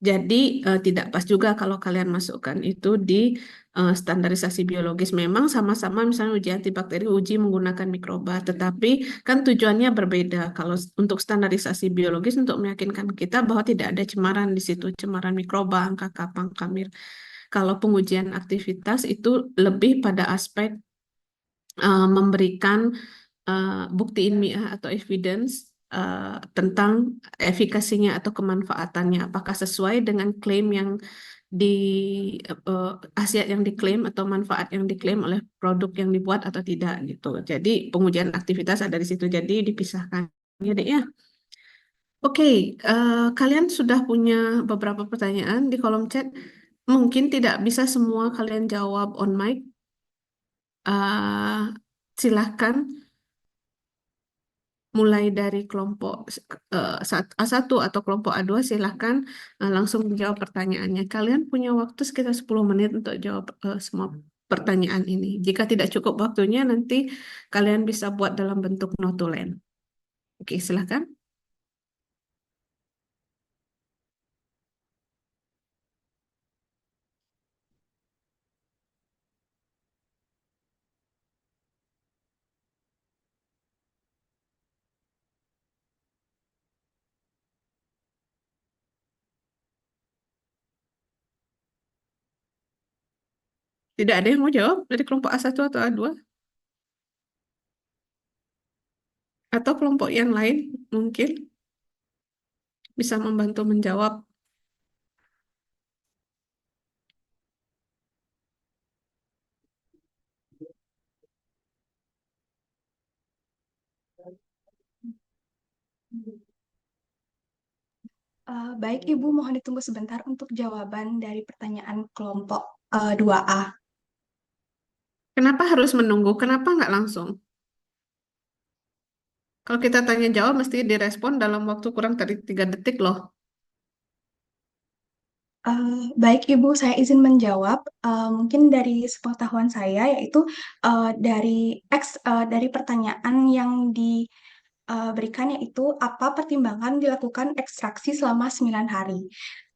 Jadi tidak pas juga kalau kalian masukkan itu di standarisasi biologis. Memang sama-sama misalnya uji antibakteri, uji menggunakan mikroba, tetapi kan tujuannya berbeda. Kalau untuk standarisasi biologis untuk meyakinkan kita bahwa tidak ada cemaran di situ, cemaran mikroba, angka kapang, kamir. Kalau pengujian aktivitas itu lebih pada aspek memberikan bukti ilmiah atau evidence tentang efikasinya atau kemanfaatannya, apakah sesuai dengan klaim yang di khasiat yang diklaim atau manfaat yang diklaim oleh produk yang dibuat atau tidak gitu. Jadi pengujian aktivitas ada di situ, jadi dipisahkan ya Dek ya. Oke, kalian sudah punya beberapa pertanyaan di kolom chat. Mungkin tidak bisa semua kalian jawab on mic. Silahkan mulai dari kelompok A1 atau kelompok A2 silahkan langsung menjawab pertanyaannya. Kalian punya waktu sekitar 10 menit untuk jawab semua pertanyaan ini. Jika tidak cukup waktunya, nanti kalian bisa buat dalam bentuk notulen. Oke, silahkan. Tidak ada yang mau jawab dari kelompok A1 atau A2? Atau kelompok yang lain mungkin bisa membantu menjawab. Baik, Ibu, mohon ditunggu sebentar untuk jawaban dari pertanyaan kelompok 2A. Kenapa harus menunggu? Kenapa nggak langsung? Kalau kita tanya jawab, mesti direspon dalam waktu kurang dari 3 detik loh. Baik, Ibu, saya izin menjawab. Mungkin dari sepengetahuan saya, yaitu dari pertanyaan yang diberikan, yaitu apa pertimbangan dilakukan ekstraksi selama 9 hari.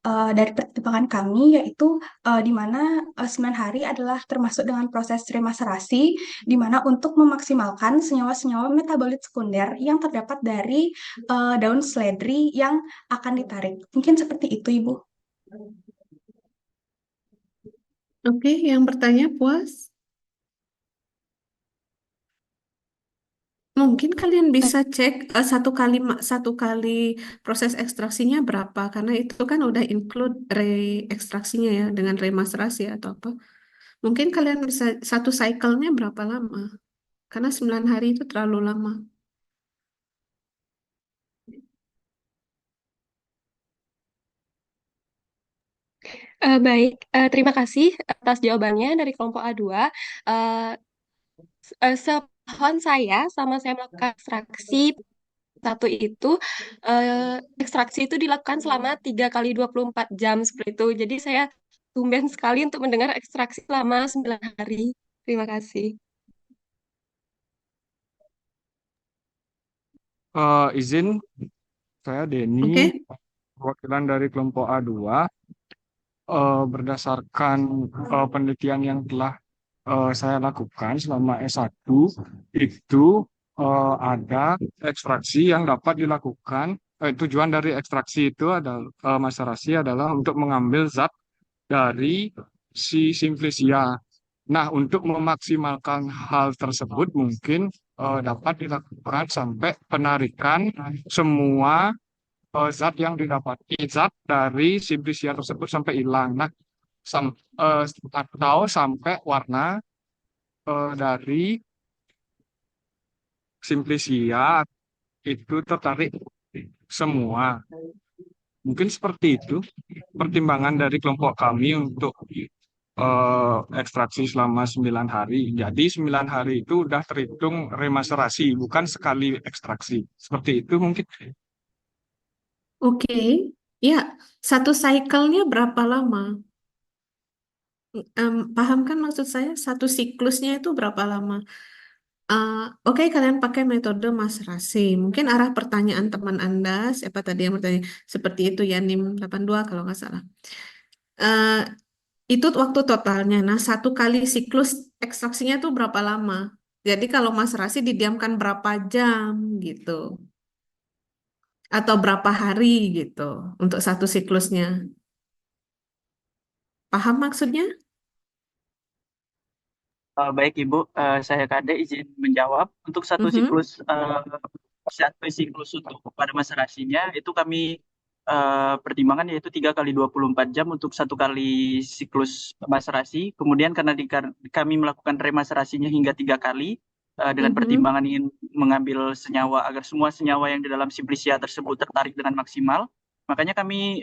Dari pertimbangan kami, yaitu di mana 9 hari adalah termasuk dengan proses remaserasi, di mana untuk memaksimalkan senyawa-senyawa metabolit sekunder yang terdapat dari daun seledri yang akan ditarik. Mungkin seperti itu, Ibu. Oke, yang bertanya puas? Mungkin kalian bisa cek satu kali proses ekstraksinya berapa, karena itu kan udah include ekstraksinya ya dengan remasterasi atau apa. Mungkin kalian bisa satu cycle-nya berapa lama, karena 9 hari itu terlalu lama. Baik, terima kasih atas jawabannya dari kelompok A2. Sepaham saya, sama saya melakukan ekstraksi satu itu, ekstraksi itu dilakukan selama 3 kali 24 jam seperti itu. Jadi saya tumben sekali untuk mendengar ekstraksi selama 9 hari. Terima kasih. Izin, saya Denny, Oke. perwakilan dari kelompok A2. Berdasarkan penelitian yang telah saya lakukan selama S1, itu ada ekstraksi yang dapat dilakukan. Tujuan dari ekstraksi itu adalah maserasi adalah untuk mengambil zat dari si Simplicia. Nah, untuk memaksimalkan hal tersebut mungkin dapat dilakukan sampai penarikan semua zat yang didapati, zat dari Simplicia tersebut sampai hilang. Nah, atau sampai warna dari Simplicia itu tertarik semua. Mungkin seperti itu pertimbangan dari kelompok kami untuk ekstraksi selama 9 hari. Jadi 9 hari itu udah terhitung remasterasi, bukan sekali ekstraksi. Seperti itu mungkin. Oke, ya, satu cycle-nya berapa lama? Paham kan maksud saya? Satu siklusnya itu berapa lama? Oke, kalian pakai metode Mas-Rasi. Mungkin arah pertanyaan teman Anda, siapa tadi yang bertanya, seperti itu ya, NIM 82 kalau nggak salah. Eh, itu waktu totalnya. Nah, satu kali siklus ekstraksinya tuh berapa lama? Jadi kalau Mas-Rasi didiamkan berapa jam gitu, atau berapa hari gitu untuk satu siklusnya. Paham maksudnya? Baik Ibu, saya Kade izin menjawab. Untuk Mhm. satu siklus untuk pada masa rasinya itu kami pertimbangan yaitu 3 kali 24 jam untuk satu kali siklus masa rasi. Kemudian karena kami melakukan remaserasinya hingga 3 kali dengan Mhm. pertimbangan ingin mengambil senyawa agar semua senyawa yang di dalam simplisia tersebut tertarik dengan maksimal. Makanya kami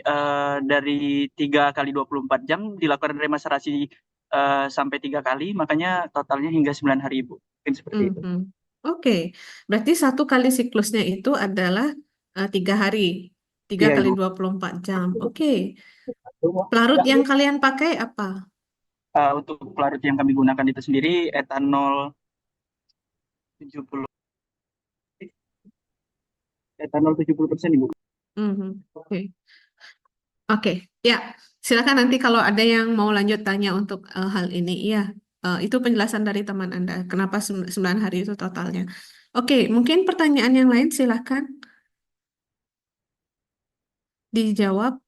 dari 3 kali 24 jam dilakukan remaserasi sampai 3 kali, makanya totalnya hingga 9 hari Ibu. Mungkin seperti itu. Mhm. Oke, berarti satu kali siklusnya itu adalah 3 hari, tiga Iya kali Ibu. 24 jam. Oke, pelarut yang kalian pakai apa? Untuk pelarut yang kami gunakan itu sendiri etanol 70 70% Ibu. Mhm. Oke, oke, ya. Silakan nanti kalau ada yang mau lanjut tanya untuk hal ini, iya. Itu penjelasan dari teman Anda. Kenapa 9 hari itu totalnya? Oke, mungkin pertanyaan yang lain silakan dijawab.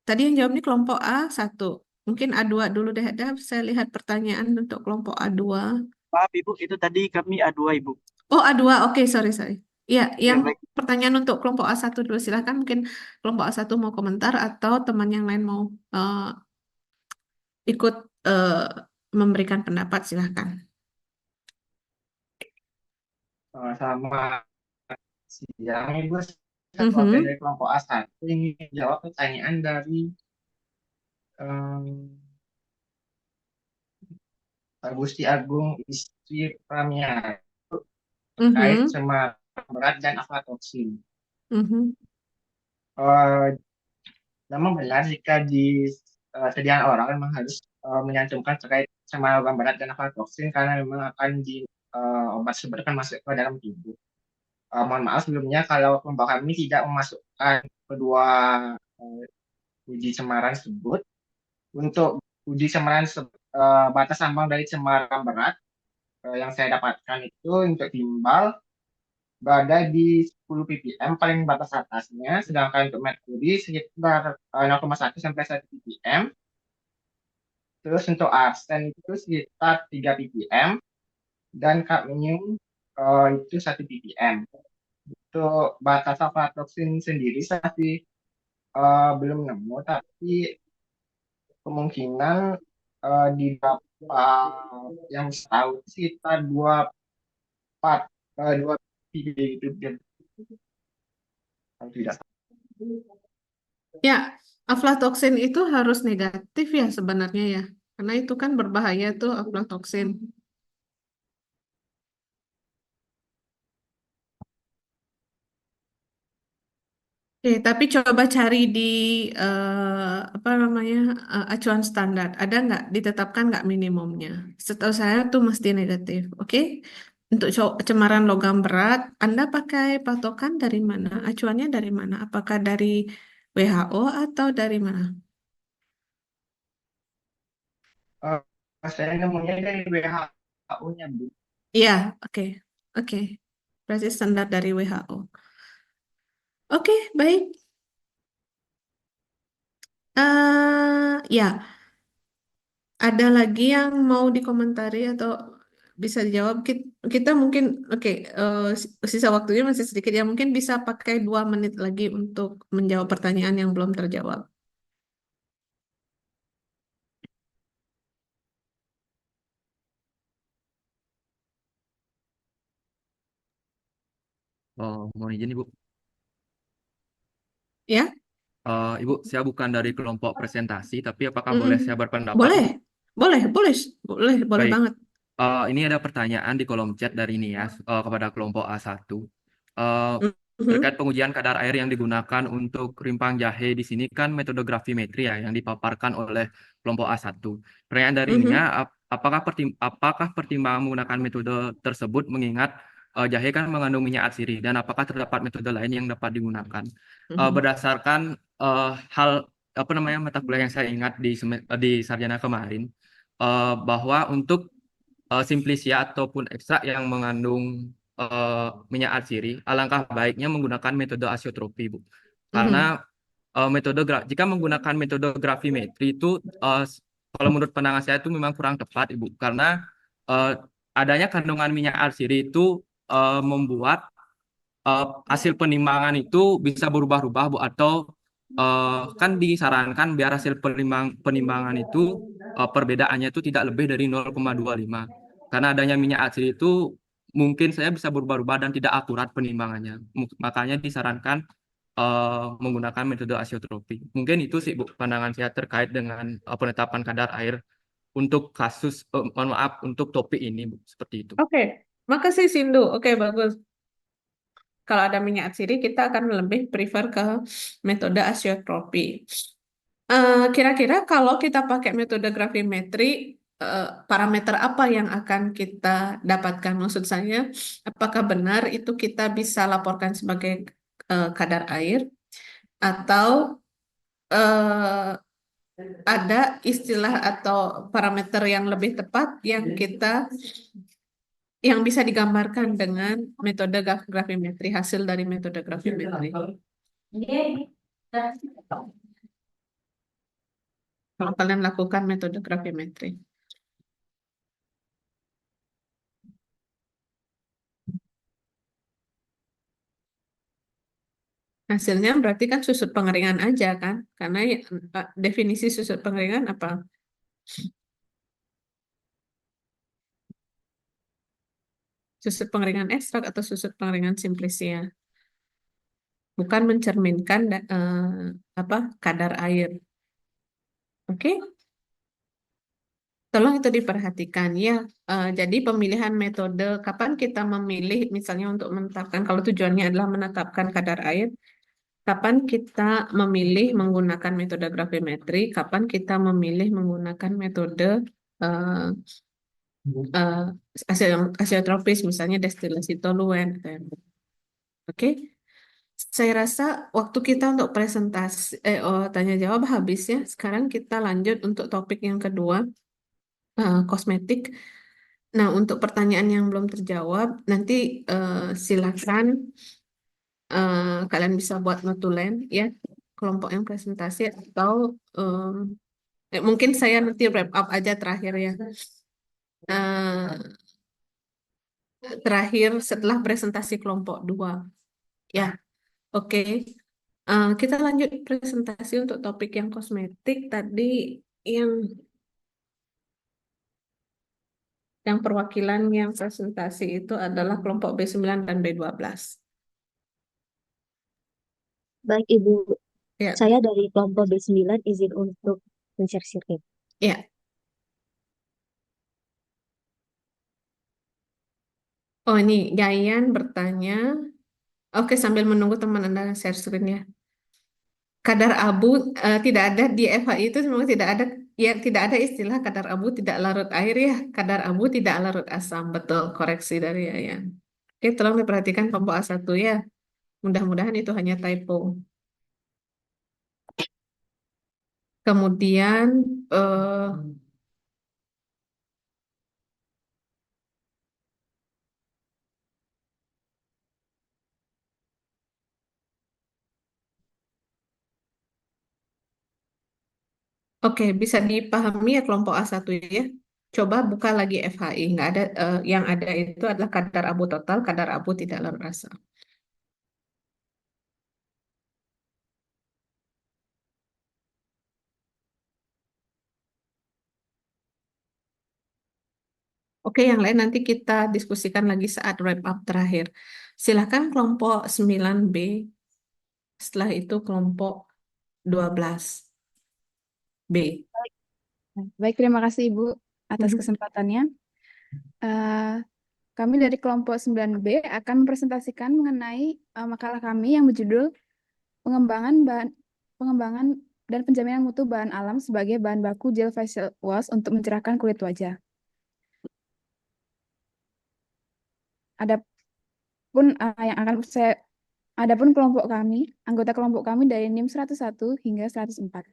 Tadi yang jawab ini kelompok A1. Mungkin A2 dulu deh. Ada saya lihat pertanyaan untuk kelompok A2. Maaf Ibu, itu tadi kami A2 Ibu. Oh, A2. Oke, sorry, sorry. Iya, Ya yang baik. pertanyaan untuk kelompok A1 dulu. Silakan mungkin kelompok A1 mau komentar atau teman yang lain mau ikut eh, memberikan pendapat, silakan. Sama siang, Ibu. Saya wakil dari kelompok A1 ini jawab pertanyaan dari em, Pak Gusti Agung istri Pramia terkait Mhm. cemaran berat dan aflatoksin. Mhm. Eh, Memang benar jika di sediaan orang memang harus menyantumkan terkait cemaran berat dan aflatoksin karena memang akan di obat tersebut akan masuk ke dalam tubuh. Mohon maaf sebelumnya kalau kelompok kami tidak memasukkan kedua uji cemaran tersebut. Untuk uji cemaran batas ambang dari cemaran berat yang saya dapatkan itu untuk timbal berada di 10 ppm paling batas atasnya, sedangkan untuk merkuri sekitar 0,1 sampai 1 ppm. Terus untuk arsen itu sekitar 3 ppm dan kadmium itu 1 ppm. Untuk batas aflatoksin sendiri saya masih belum nemu, tapi kemungkinan di beberapa yang saya tahu sekitar 2 ppm gitu. Kalau tidak Ya, aflatoksin itu harus negatif ya sebenarnya ya. Karena itu kan berbahaya tuh aflatoksin. Oke, tapi coba cari di apa namanya acuan standar. Ada nggak ditetapkan nggak minimumnya? Setahu saya tuh mesti negatif. Oke, untuk cemaran logam berat, Anda pakai patokan dari mana? Acuannya dari mana? Apakah dari WHO atau dari mana? saya nemunya dari WHO-nya, Bu. Iya, oke, oke. Berarti standar dari WHO. Oke, baik. Ya, ada lagi yang mau dikomentari atau bisa dijawab? Kita mungkin, oke, sisa waktunya masih sedikit ya. Mungkin bisa pakai 2 menit lagi untuk menjawab pertanyaan yang belum terjawab. Mohon izin Ibu. Ya? Ibu, saya bukan dari kelompok presentasi, tapi apakah Mm-mm. boleh saya berpendapat, Boleh, Bu? boleh, boleh, boleh Baik. banget. Ini ada pertanyaan di kolom chat dari Nias kepada kelompok A1. Eh, terkait pengujian kadar air yang digunakan untuk rimpang jahe di sini kan metode gravimetri ya yang dipaparkan oleh kelompok A1. Pertanyaan darinya, apakah pertimbangan menggunakan metode tersebut mengingat jahe kan mengandung minyak atsiri dan apakah terdapat metode lain yang dapat digunakan? Berdasarkan mata kuliah yang saya ingat di sarjana kemarin, bahwa untuk simplisia ataupun ekstrak yang mengandung minyak atsiri, alangkah baiknya menggunakan metode asiotropi, Bu. Karena jika menggunakan metode gravimetri itu kalau menurut pandangan saya itu memang kurang tepat, Ibu, karena adanya kandungan minyak atsiri itu membuat hasil penimbangan itu bisa berubah-ubah, Bu, atau kan disarankan biar hasil penimbangan itu perbedaannya itu tidak lebih dari 0,25. Karena adanya minyak atsiri itu mungkin saya bisa berubah-ubah dan tidak akurat penimbangannya. Makanya disarankan menggunakan metode asiotropi. Mungkin itu sih, Bu, pandangan saya terkait dengan penetapan kadar air untuk untuk topik ini, Bu, seperti itu. Oke, makasih Sindu. Oke, bagus. Kalau ada minyak atsiri, kita akan lebih prefer ke metode asiotropi. Kira-kira kalau kita pakai metode gravimetri, parameter apa yang akan kita dapatkan? Maksud saya, apakah benar itu kita bisa laporkan sebagai kadar air, atau ada istilah atau parameter yang lebih tepat yang bisa digambarkan dengan metode gravimetri, hasil dari metode gravimetri. Kalau kalian lakukan metode gravimetri. Hasilnya berarti kan susut pengeringan aja kan? Karena definisi susut pengeringan apa? Susut pengeringan ekstrak atau susut pengeringan simplisia? Bukan mencerminkan kadar air. Oke? Tolong itu diperhatikan ya. Jadi pemilihan metode, kapan kita memilih misalnya untuk menetapkan, kalau tujuannya adalah menetapkan kadar air, kapan kita memilih menggunakan metode gravimetri, kapan kita memilih menggunakan metode asiotropis, misalnya destilasi toluen. Oke? Saya rasa waktu kita untuk presentasi, tanya jawab habis ya. Sekarang kita lanjut untuk topik yang kedua, kosmetik. Nah, untuk pertanyaan yang belum terjawab, nanti silakan kalian bisa buat notulen ya, kelompok yang presentasi, atau mungkin saya nanti wrap up aja terakhir ya. Terakhir setelah presentasi kelompok 2. Ya, oke. Kita lanjut presentasi untuk topik yang kosmetik tadi, yang perwakilan yang presentasi itu adalah kelompok B9 dan B12. Baik, Ibu. Ya. Saya dari kelompok B9 izin untuk men-share screen. Ya. Oh, ini Yayan bertanya. Oke, sambil menunggu teman Anda share screen ya. Kadar abu tidak ada di FHI itu memang tidak ada, ya, tidak ada istilah kadar abu tidak larut air ya. Kadar abu tidak larut asam. Betul, koreksi dari Yayan. Oke, tolong diperhatikan kelompok A1 ya. Mudah-mudahan itu hanya typo. Kemudian oke, bisa dipahami ya kelompok A1 ya. Coba buka lagi FHI. Nggak ada, yang ada itu adalah kadar abu total, kadar abu tidak larut asam. Oke, yang lain nanti kita diskusikan lagi saat wrap up terakhir. Silakan kelompok 9B. Setelah itu kelompok 12B. Baik, terima kasih Ibu atas kesempatannya. Kami dari kelompok 9B akan mempresentasikan mengenai makalah kami yang berjudul pengembangan dan penjaminan mutu bahan alam sebagai bahan baku gel facial wash untuk mencerahkan kulit wajah. Adapun anggota kelompok kami dari NIM 101 hingga 104.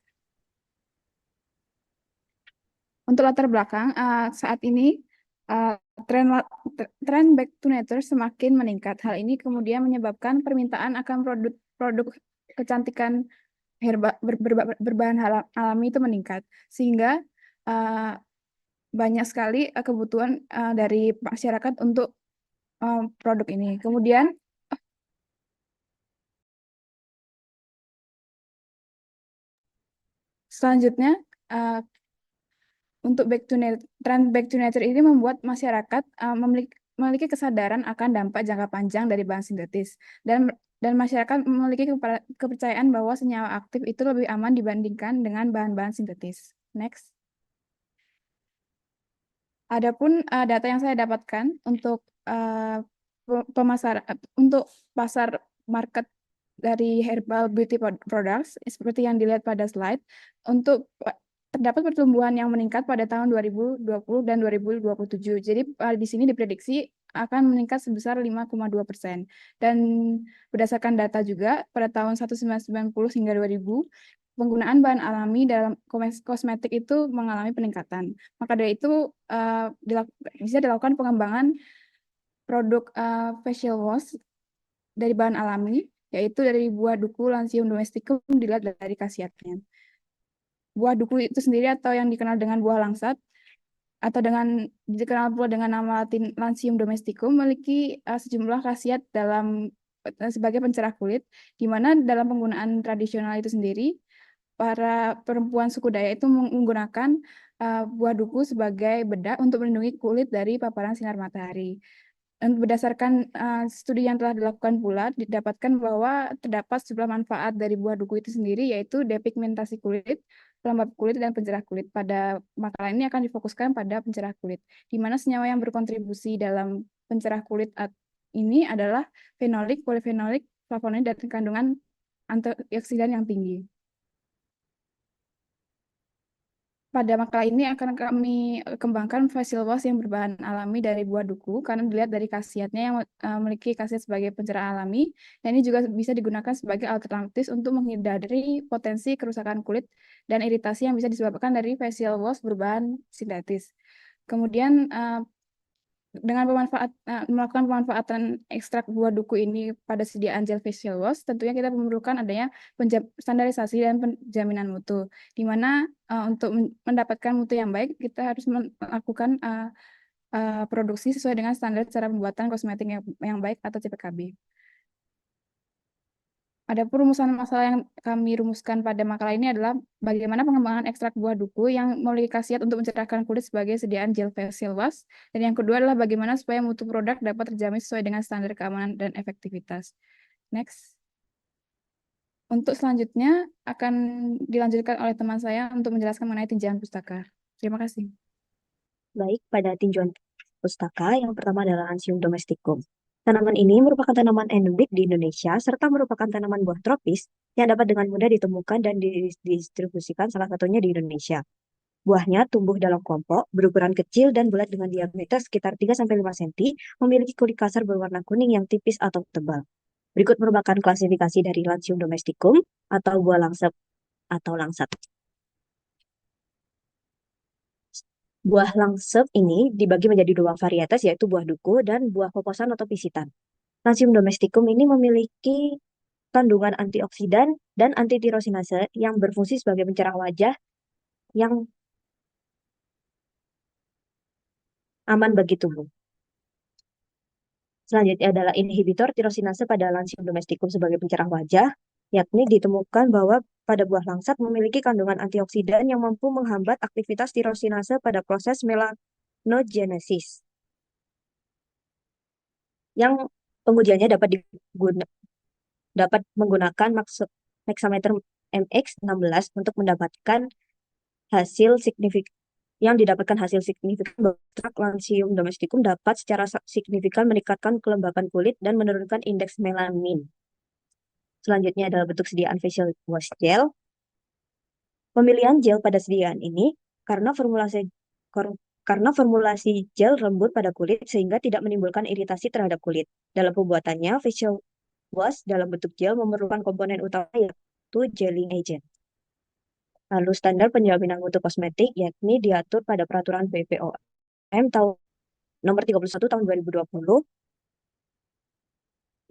Untuk latar belakang, saat ini tren back to nature semakin meningkat. Hal ini kemudian menyebabkan permintaan akan produk kecantikan berbahan alami itu meningkat, sehingga banyak sekali kebutuhan dari masyarakat untuk produk ini. Kemudian selanjutnya untuk tren back to nature ini membuat masyarakat memiliki kesadaran akan dampak jangka panjang dari bahan sintetis, dan masyarakat memiliki kepercayaan bahwa senyawa aktif itu lebih aman dibandingkan dengan bahan-bahan sintetis. Next. Adapun data yang saya dapatkan untuk untuk pasar market dari herbal beauty products seperti yang dilihat pada slide, terdapat pertumbuhan yang meningkat pada tahun 2020 dan 2027. Jadi di sini diprediksi akan meningkat sebesar 5,2%. Dan berdasarkan data juga pada tahun 1990 hingga 2000, penggunaan bahan alami dalam kosmetik itu mengalami peningkatan. Maka dari itu bisa dilakukan pengembangan produk facial wash dari bahan alami, yaitu dari buah duku Lancium domesticum dilihat dari khasiatnya. Buah duku itu sendiri atau yang dikenal dengan buah langsat atau dikenal pula dengan nama Latin Lancium domesticum memiliki sejumlah khasiat sebagai pencerah kulit, di mana dalam penggunaan tradisional itu sendiri para perempuan suku Dayak itu menggunakan buah duku sebagai bedak untuk melindungi kulit dari paparan sinar matahari. Dan berdasarkan studi yang telah dilakukan pula, didapatkan bahwa terdapat sejumlah manfaat dari buah duku itu sendiri, yaitu depigmentasi kulit, pelembab kulit, dan pencerah kulit. Pada makalah ini akan difokuskan pada pencerah kulit, di mana senyawa yang berkontribusi dalam pencerah kulit ini adalah fenolik, polifenolik, flavonoid, dan kandungan antioksidan yang tinggi. Pada makalah ini akan kami kembangkan facial wash yang berbahan alami dari buah duku karena dilihat dari khasiatnya yang memiliki khasiat sebagai pencerah alami, dan ini juga bisa digunakan sebagai alternatif untuk menghindari potensi kerusakan kulit dan iritasi yang bisa disebabkan dari facial wash berbahan sintetis. Kemudian dengan melakukan pemanfaatan ekstrak buah duku ini pada sediaan gel facial wash, tentunya kita memerlukan adanya standarisasi dan penjaminan mutu, di mana untuk mendapatkan mutu yang baik, kita harus melakukan produksi sesuai dengan standar cara pembuatan kosmetik yang baik atau CPKB. Ada perumusan masalah yang kami rumuskan pada makalah ini adalah bagaimana pengembangan ekstrak buah duku yang memiliki khasiat untuk mencerahkan kulit sebagai sediaan gel facial wash. Dan yang kedua adalah bagaimana supaya mutu produk dapat terjamin sesuai dengan standar keamanan dan efektivitas. Next. Untuk selanjutnya akan dilanjutkan oleh teman saya untuk menjelaskan mengenai tinjauan pustaka. Terima kasih. Baik, pada tinjauan pustaka yang pertama adalah Lancium domesticum. Tanaman ini merupakan tanaman endemik di Indonesia serta merupakan tanaman buah tropis yang dapat dengan mudah ditemukan dan didistribusikan salah satunya di Indonesia. Buahnya tumbuh dalam kelompok, berukuran kecil dan bulat dengan diameter sekitar 3-5 cm, memiliki kulit kasar berwarna kuning yang tipis atau tebal. Berikut merupakan klasifikasi dari Lancium domesticum atau buah langsat atau langsat. Buah langsat ini dibagi menjadi dua varietas, yaitu buah duku dan buah kokosan atau pisitan. Lancium domesticum ini memiliki kandungan antioksidan dan antitirosinase yang berfungsi sebagai pencerah wajah yang aman bagi tubuh. Selanjutnya adalah inhibitor tirosinase pada Lancium domesticum sebagai pencerah wajah, yakni ditemukan bahwa pada buah langsat memiliki kandungan antioksidan yang mampu menghambat aktivitas tirosinase pada proses melanogenesis. Yang pengujiannya dapat menggunakan Maxameter MX16 untuk mendapatkan hasil yang didapatkan hasil signifikan bahwa ekstrak Lansium domesticum dapat secara signifikan meningkatkan kelembapan kulit dan menurunkan indeks melanin. Selanjutnya adalah bentuk sediaan facial wash gel. Pemilihan gel pada sediaan ini karena formulasi gel lembut pada kulit sehingga tidak menimbulkan iritasi terhadap kulit. Dalam pembuatannya, facial wash dalam bentuk gel memerlukan komponen utama yaitu gelling agent. Lalu standar penjaminan mutu kosmetik yakni diatur pada peraturan BPOM tahun nomor 31 tahun 2020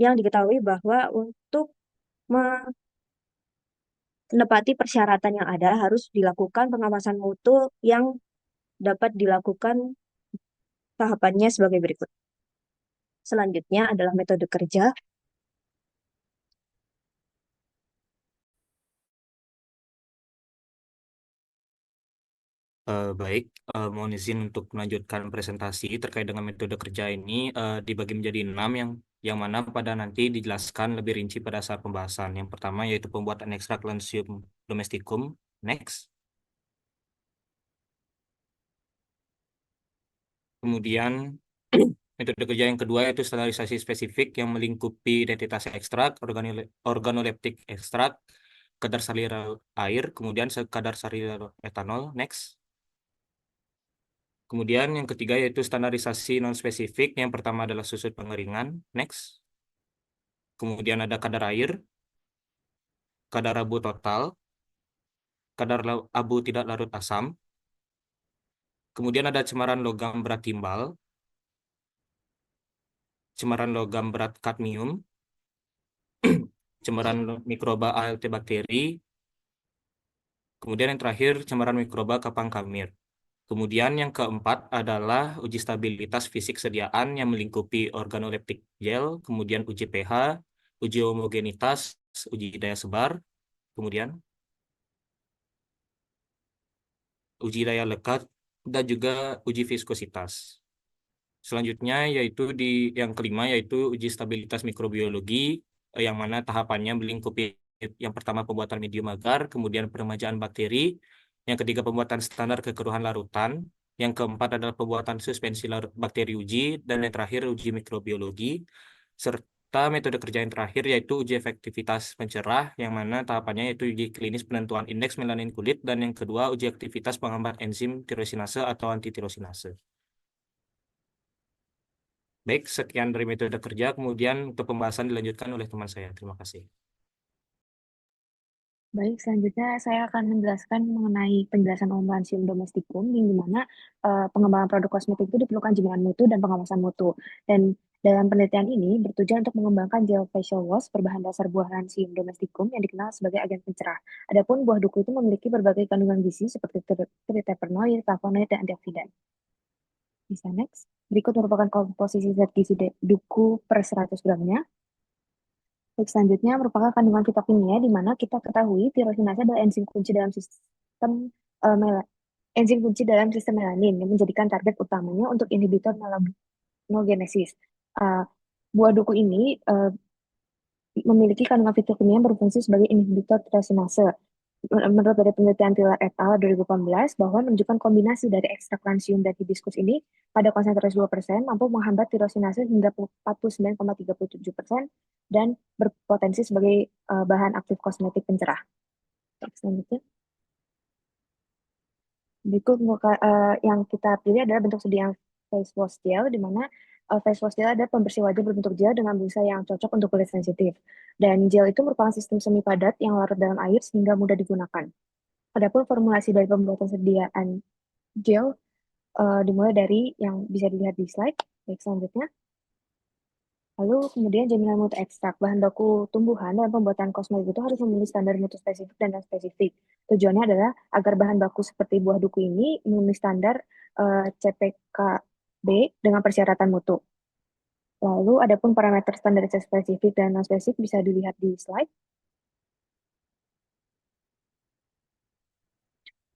yang diketahui bahwa untuk menepati persyaratan yang ada harus dilakukan pengawasan mutu yang dapat dilakukan tahapannya sebagai berikut. Selanjutnya adalah metode kerja. Baik, mohon izin untuk melanjutkan presentasi terkait dengan metode kerja ini dibagi menjadi 6 yang mana pada nanti dijelaskan lebih rinci pada saat pembahasan. Yang pertama yaitu pembuatan ekstrak Lansium domesticum. Next. Kemudian metode kerja yang kedua yaitu standarisasi spesifik yang melingkupi identitas ekstrak, organoleptik ekstrak, kadar salinitas air, kemudian kadar salinitas etanol. Next. Kemudian yang ketiga yaitu standarisasi non-spesifik. Yang pertama adalah susut pengeringan. Next. Kemudian ada kadar air, kadar abu total, kadar abu tidak larut asam. Kemudian ada cemaran logam berat timbal, cemaran logam berat kadmium, cemaran mikroba ALT bakteri. Kemudian yang terakhir cemaran mikroba kapang kamir. Kemudian yang keempat adalah uji stabilitas fisik sediaan yang melingkupi organoleptik gel, kemudian uji pH, uji homogenitas, uji daya sebar, kemudian uji daya lekat, dan juga uji viskositas. Selanjutnya yaitu yang kelima yaitu uji stabilitas mikrobiologi, yang mana tahapannya melingkupi yang pertama pembuatan medium agar, kemudian peremajaan bakteri, yang ketiga pembuatan standar kekeruhan larutan, yang keempat adalah pembuatan suspensi bakteri uji, dan yang terakhir uji mikrobiologi, serta metode kerja yang terakhir yaitu uji efektivitas pencerah, yang mana tahapannya yaitu uji klinis penentuan indeks melanin kulit, dan yang kedua uji aktivitas penghambat enzim tirosinase atau antitirosinase. Baik, sekian dari metode kerja, kemudian untuk pembahasan dilanjutkan oleh teman saya. Terima kasih. Baik, selanjutnya saya akan menjelaskan mengenai penjelasan umum Lansium domesticum, yang dimana pengembangan produk kosmetik itu diperlukan jaminan mutu dan pengawasan mutu. Dan dalam penelitian ini bertujuan untuk mengembangkan gel facial wash berbahan dasar buah Lansium domesticum yang dikenal sebagai agen pencerah. Adapun buah duku itu memiliki berbagai kandungan gizi seperti triterpenoid, flavonoid, dan antioksidan. Bisa next. Berikut merupakan komposisi zat gizi duku per 100 gramnya. Baik, selanjutnya merupakan kandungan fitokimia di mana kita ketahui tirosinase adalah enzim kunci dalam sistem melanin yang menjadikan target utamanya untuk inhibitor melanogenesis. Buah duku ini memiliki kandungan fitokimia yang berfungsi sebagai inhibitor tirosinase. Menurut dari penelitian Tiller et al. 2018 bahwa menunjukkan kombinasi dari ekstrak Lansium dan hibiscus ini pada konsentrasi 2% mampu menghambat tirosinase hingga 49,37% dan berpotensi sebagai bahan aktif kosmetik pencerah. Selanjutnya. Berikut yang kita pilih adalah bentuk sediaan face wash gel, di mana face wash gel ada pembersih wajah berbentuk gel dengan busa yang cocok untuk kulit sensitif. Dan gel itu merupakan sistem semi padat yang larut dalam air sehingga mudah digunakan. Adapun formulasi dari pembuatan sediaan gel dimulai dari yang bisa dilihat di slide. Baik, selanjutnya. Lalu kemudian jaminan mutu ekstrak. Bahan baku tumbuhan dalam pembuatan kosmetik itu harus memiliki standar mutu spesifik dan non-spesifik. Tujuannya adalah agar bahan baku seperti buah duku ini memenuhi standar CPKB dengan persyaratan mutu. Lalu adapun parameter standarisasi spesifik dan non-spesifik bisa dilihat di slide.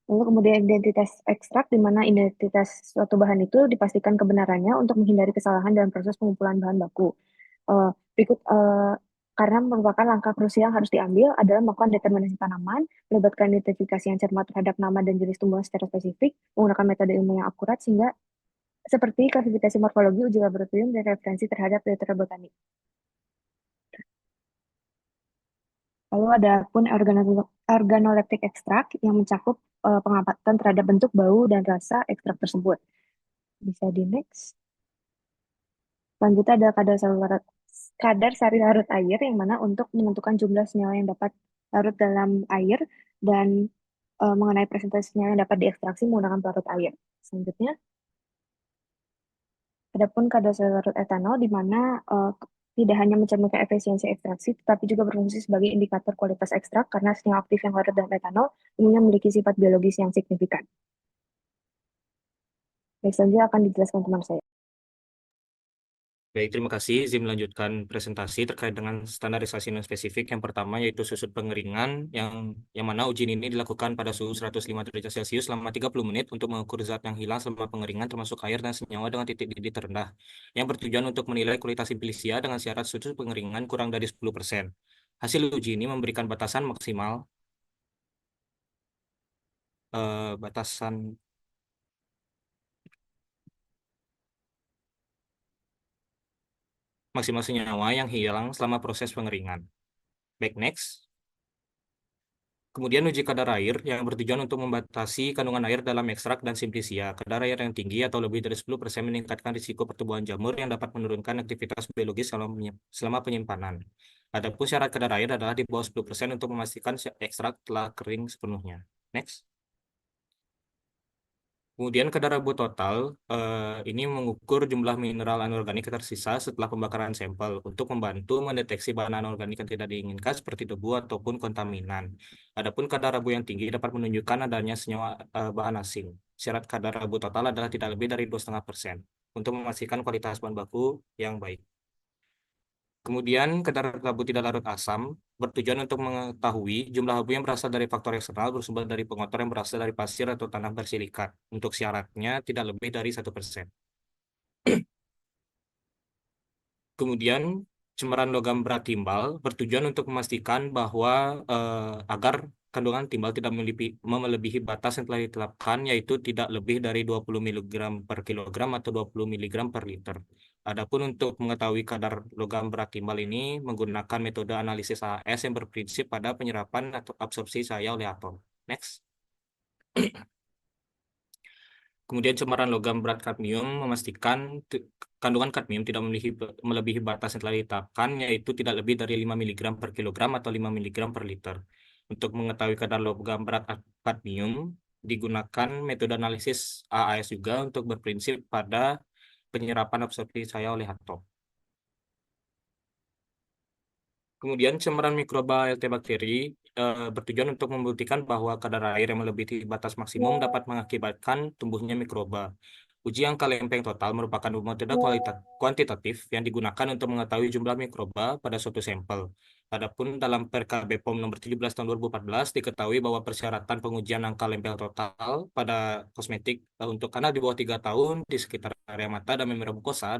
Lalu kemudian identitas ekstrak, di mana identitas suatu bahan itu dipastikan kebenarannya untuk menghindari kesalahan dalam proses pengumpulan bahan baku. Berikut karena merupakan langkah krusial yang harus diambil adalah melakukan determinasi tanaman, melibatkan identifikasi yang cermat terhadap nama dan jenis tumbuhan secara spesifik, menggunakan metode ilmu yang akurat sehingga seperti klasifikasi morfologi, uji laboratorium, dan referensi terhadap literatur botanik. Lalu ada pun organoleptik ekstrak yang mencakup pengamatan terhadap bentuk, bau, dan rasa ekstrak tersebut. Bisa di next. Selanjutnya ada kadar sari larut air yang mana untuk menentukan jumlah senyawa yang dapat larut dalam air dan mengenai presentasi senyawa yang dapat diekstraksi menggunakan pelarut air. Selanjutnya, adapun kadar sari larut etanol di mana tidak hanya mencerminkan efisiensi ekstraksi, tetapi juga berfungsi sebagai indikator kualitas ekstrak karena senyawa aktif yang larut dalam etanol umumnya memiliki sifat biologis yang signifikan. Baik, selanjutnya akan dijelaskan teman saya. Baik, terima kasih. Izin melanjutkan presentasi terkait dengan standarisasi non spesifik. Yang pertama yaitu susut pengeringan yang mana uji ini dilakukan pada suhu 105 derajat Celcius selama 30 menit untuk mengukur zat yang hilang selama pengeringan termasuk air dan senyawa dengan titik didih terendah yang bertujuan untuk menilai kualitas simplisia dengan syarat susut pengeringan kurang dari 10%. Hasil uji ini memberikan batasan maksimal maksimal senyawa yang hilang selama proses pengeringan. Baik, next. Kemudian uji kadar air yang bertujuan untuk membatasi kandungan air dalam ekstrak dan simplisia. Kadar air yang tinggi atau lebih dari 10% meningkatkan risiko pertumbuhan jamur yang dapat menurunkan aktivitas biologis selama penyimpanan. Adapun syarat kadar air adalah di bawah 10% untuk memastikan ekstrak telah kering sepenuhnya. Next. Kemudian kadar abu total ini mengukur jumlah mineral anorganik yang tersisa setelah pembakaran sampel untuk membantu mendeteksi bahan anorganik yang tidak diinginkan seperti debu ataupun kontaminan. Adapun kadar abu yang tinggi dapat menunjukkan adanya senyawa bahan asing. Syarat kadar abu total adalah tidak lebih dari 2,5% untuk memastikan kualitas bahan baku yang baik. Kemudian kadar abu tidak larut asam bertujuan untuk mengetahui jumlah abu yang berasal dari faktor eksternal bersumber dari pengotor yang berasal dari pasir atau tanah bersilikat. Untuk syaratnya tidak lebih dari 1%. Kemudian cemaran logam berat timbal bertujuan untuk memastikan bahwa agar kandungan timbal tidak melebihi batas yang telah ditetapkan, yaitu tidak lebih dari 20 mg per kilogram atau 20 mg per liter. Adapun untuk mengetahui kadar logam berat timbal ini menggunakan metode analisis AAS yang berprinsip pada penyerapan atau absorpsi cahaya oleh atom. Next. Kemudian cemaran logam berat kadmium memastikan kandungan kadmium tidak melebihi batas yang telah ditetapkan, yaitu tidak lebih dari 5 mg per kilogram atau 5 mg per liter. Untuk mengetahui kadar logam berat kadmium, digunakan metode analisis AAS juga untuk berprinsip pada penyerapan absorpsi cahaya oleh atom. Kemudian cemaran mikroba LT bakteri bertujuan untuk membuktikan bahwa kadar air yang melebihi batas maksimum dapat mengakibatkan tumbuhnya mikroba. Uji angka lempeng total merupakan metode kuantitatif yang digunakan untuk mengetahui jumlah mikroba pada suatu sampel. Adapun dalam PRK BPOM nomor 17 tahun 2014 diketahui bahwa persyaratan pengujian angka lempeng total pada kosmetik untuk anak di bawah 3 tahun di sekitar area mata dan membran mukosa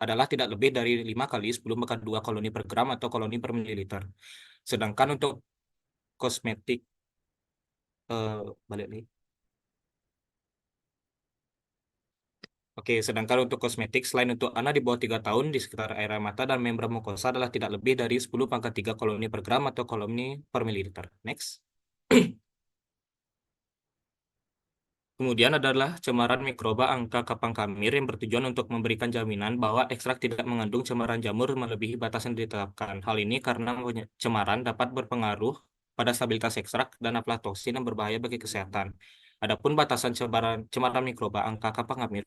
adalah tidak lebih dari 5 kali 10⁻² koloni per gram atau koloni per mililiter. Sedangkan untuk kosmetik balik lagi. Oke, sedangkan untuk kosmetik selain untuk anak di bawah 3 tahun di sekitar area mata dan membran mukosa adalah tidak lebih dari 10⁻³ koloni per gram atau koloni per mililiter. Next. Kemudian adalah cemaran mikroba angka kapang kamir yang bertujuan untuk memberikan jaminan bahwa ekstrak tidak mengandung cemaran jamur melebihi batas yang ditetapkan. Hal ini karena cemaran dapat berpengaruh pada stabilitas ekstrak dan aflatoksin yang berbahaya bagi kesehatan. Adapun batasan cemaran mikroba angka kapang kamir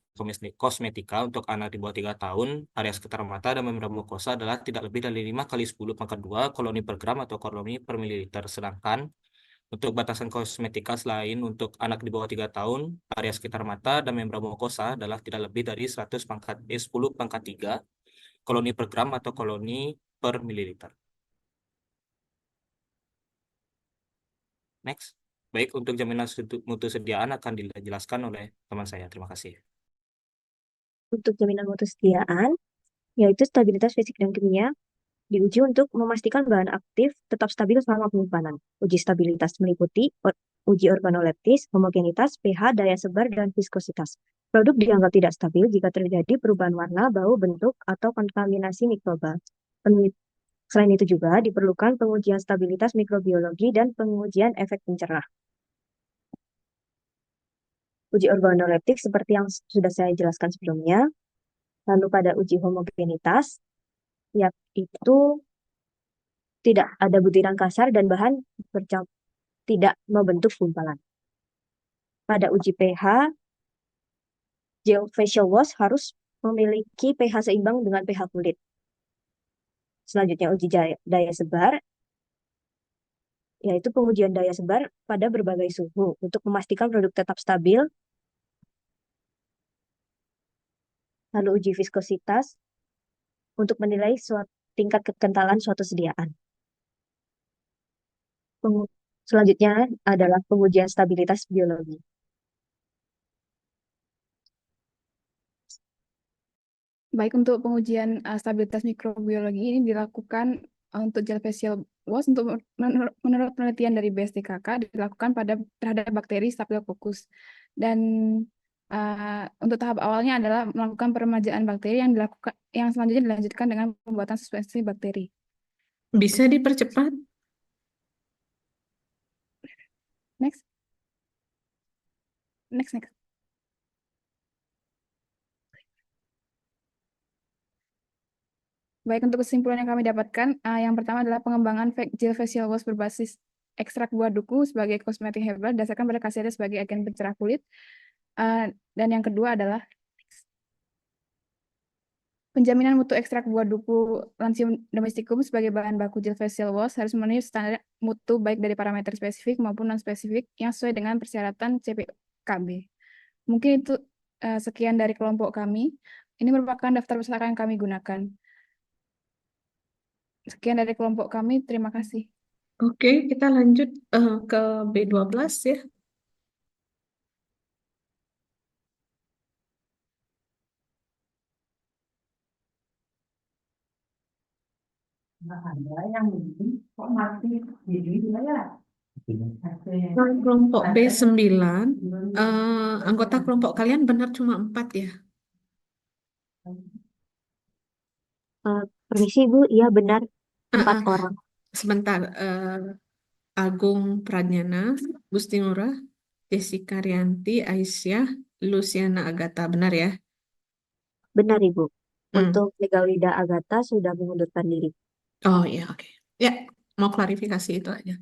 kosmetika untuk anak di bawah 3 tahun, area sekitar mata dan membran mukosa adalah tidak lebih dari 5 kali 10⁻² koloni per gram atau koloni per mililiter. Sedangkan untuk batasan kosmetika selain untuk anak di bawah 3 tahun, area sekitar mata dan membran mukosa adalah tidak lebih dari 10⁻³ koloni per gram atau koloni per mililiter. Next. Baik, untuk jaminan mutu sediaan akan dijelaskan oleh teman saya. Terima kasih. Untuk jaminan mutu sediaan, yaitu stabilitas fisik dan kimia, diuji untuk memastikan bahan aktif tetap stabil selama penyimpanan. Uji stabilitas meliputi uji organoleptis, homogenitas, pH, daya sebar, dan viskositas. Produk dianggap tidak stabil jika terjadi perubahan warna, bau, bentuk, atau kontaminasi mikroba. Selain itu juga diperlukan pengujian stabilitas mikrobiologi dan pengujian efek pencerah. Uji organoleptik seperti yang sudah saya jelaskan sebelumnya. Lalu pada uji homogenitas, yaitu tidak ada butiran kasar dan bahan tidak membentuk gumpalan. Pada uji pH, gel facial wash harus memiliki pH seimbang dengan pH kulit. Selanjutnya uji daya sebar, yaitu pengujian daya sebar pada berbagai suhu untuk memastikan produk tetap stabil. Lalu uji viskositas untuk menilai tingkat kekentalan suatu sediaan. Selanjutnya adalah pengujian stabilitas biologi. Baik, untuk pengujian stabilitas mikrobiologi ini dilakukan untuk gel facial wash menurut penelitian dari BSDKK dilakukan terhadap bakteri Staphylococcus. Dan untuk tahap awalnya adalah melakukan peremajaan bakteri yang selanjutnya dilanjutkan dengan pembuatan suspensi bakteri. Bisa dipercepat? Next. Baik, untuk kesimpulan yang kami dapatkan, yang pertama adalah pengembangan gel facial wash berbasis ekstrak buah duku sebagai kosmetik herbal berdasarkan pada khasiatnya sebagai agen pencerah kulit. Dan yang kedua adalah penjaminan mutu ekstrak buah duku Lancium domesticum sebagai bahan baku gel facial wash harus memenuhi standar mutu baik dari parameter spesifik maupun non-spesifik yang sesuai dengan persyaratan CPKB. Mungkin itu sekian dari kelompok kami. Ini merupakan daftar pustaka yang kami gunakan. Sekian dari kelompok kami, terima kasih. Oke, kita lanjut ke B12 ya. Kelompok B9, anggota kelompok kalian benar cuma 4 ya? Permisi Bu, iya benar 4 orang. Sebentar, Agung Pradnyana, Gusti Ngurah, Jessica Rianti, Aisyah, Luciana Agatha, benar ya? Benar Ibu. Untuk Megalida Agatha sudah mengundurkan diri. Oh iya, oke. Ya, mau klarifikasi itu aja.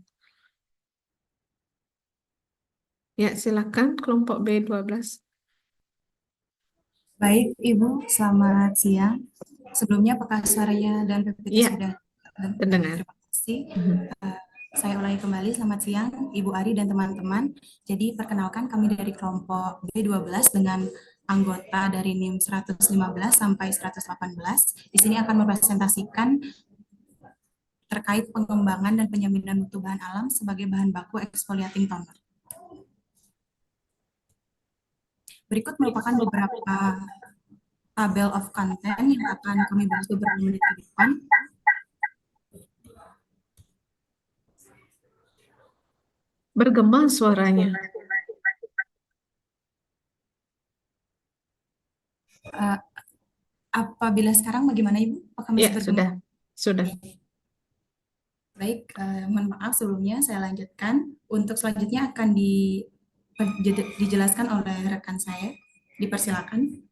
Ya, silakan kelompok B12. Baik, Ibu, selamat siang. Sebelumnya apakah suaranya dan PPT Iya, sudah terdengar. Terima kasih. Saya ulangi kembali, selamat siang Ibu Ari dan teman-teman. Jadi perkenalkan kami dari kelompok B12 dengan anggota dari NIM 115 sampai 118. Di sini akan mempresentasikan terkait pengembangan dan penjaminan mutu bahan alam sebagai bahan baku exfoliating toner. Berikut merupakan beberapa tabel of content yang akan kami bahas beberapa menit ke depan. Bergema suaranya. Apabila sekarang bagaimana Ibu? Apakah masih bergema? Sudah. Baik, mohon maaf sebelumnya saya lanjutkan. Untuk selanjutnya akan dijelaskan oleh rekan saya. Dipersilakan.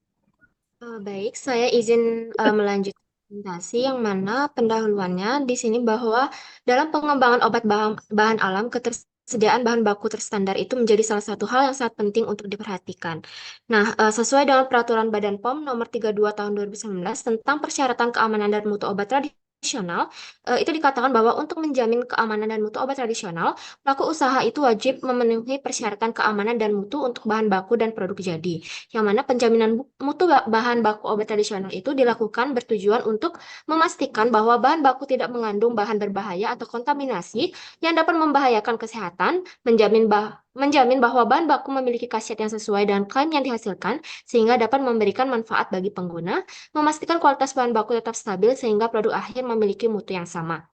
Baik, saya izin melanjutkan presentasi yang mana pendahuluannya di sini bahwa dalam pengembangan obat bahan alam ketersediaan bahan baku terstandar itu menjadi salah satu hal yang sangat penting untuk diperhatikan. Nah, sesuai dengan peraturan Badan POM nomor 32 tahun 2019 tentang persyaratan keamanan dan mutu obat tradisional, itu dikatakan bahwa untuk menjamin keamanan dan mutu obat tradisional, pelaku usaha itu wajib memenuhi persyaratan keamanan dan mutu untuk bahan baku dan produk jadi. Yang mana penjaminan mutu bahan baku obat tradisional itu dilakukan bertujuan untuk memastikan bahwa bahan baku tidak mengandung bahan berbahaya atau kontaminasi yang dapat membahayakan kesehatan, menjamin bahwa menjamin bahwa bahan baku memiliki khasiat yang sesuai dengan klaim yang dihasilkan sehingga dapat memberikan manfaat bagi pengguna, memastikan kualitas bahan baku tetap stabil sehingga produk akhir memiliki mutu yang sama.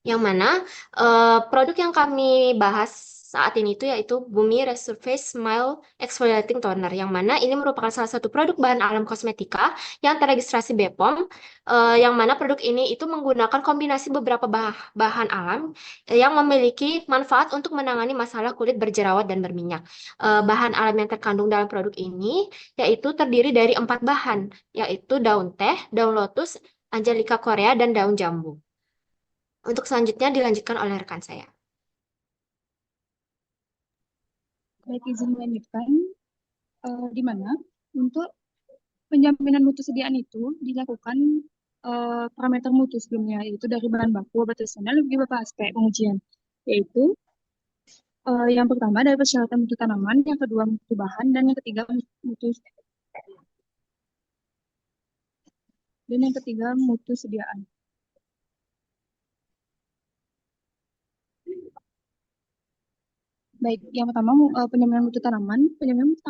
Yang mana produk yang kami bahas saat ini itu yaitu Bumi Resurface Smile Exfoliating Toner, yang mana ini merupakan salah satu produk bahan alam kosmetika yang teregistrasi BPOM, yang mana produk ini itu menggunakan kombinasi beberapa bahan alam yang memiliki manfaat untuk menangani masalah kulit berjerawat dan berminyak. Bahan alam yang terkandung dalam produk ini yaitu terdiri dari 4 bahan, yaitu daun teh, daun lotus, Angelica Korea, dan daun jambu. Untuk selanjutnya dilanjutkan oleh rekan saya. Baik, izin melanjutkan, di mana untuk penjaminan mutu sediaan itu dilakukan parameter mutu sebelumnya, yaitu dari bahan baku, obat tradisional, dan beberapa aspek pengujian, yaitu yang pertama dari persyaratan mutu tanaman, yang kedua mutu bahan, dan yang ketiga mutu sediaan. Baik, yang pertama penjaminan mutu tanaman. Penjaminan mutu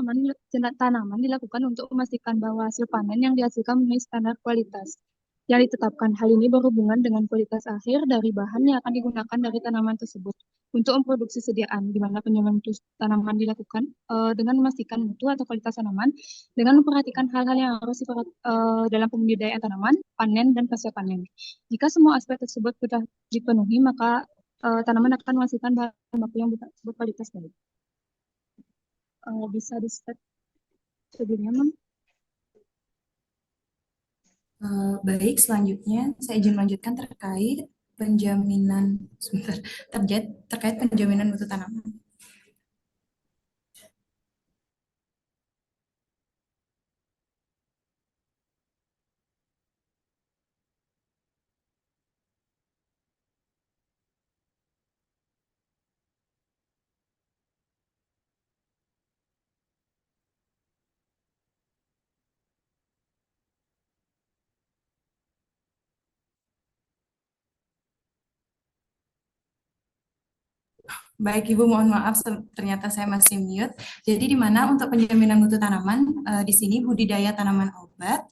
tanaman dilakukan untuk memastikan bahwa hasil panen yang dihasilkan memenuhi standar kualitas yang ditetapkan. Hal ini berhubungan dengan kualitas akhir dari bahan yang akan digunakan dari tanaman tersebut untuk memproduksi sediaan, di mana penjaminan mutu tanaman dilakukan dengan memastikan mutu atau kualitas tanaman dengan memperhatikan hal-hal yang harus dalam pembudidayaan tanaman, panen, dan pasca panen. Jika semua aspek tersebut sudah dipenuhi, maka tanaman akan menghasilkan bahan baku yang berkualitas baik. Bisa di-start sebelumnya, Mam? Baik, selanjutnya saya izin melanjutkan terkait penjaminan terkait penjaminan mutu tanaman. Baik, Ibu, mohon maaf, ternyata saya masih mute. Jadi di mana untuk penjaminan mutu tanaman, di sini budidaya tanaman obat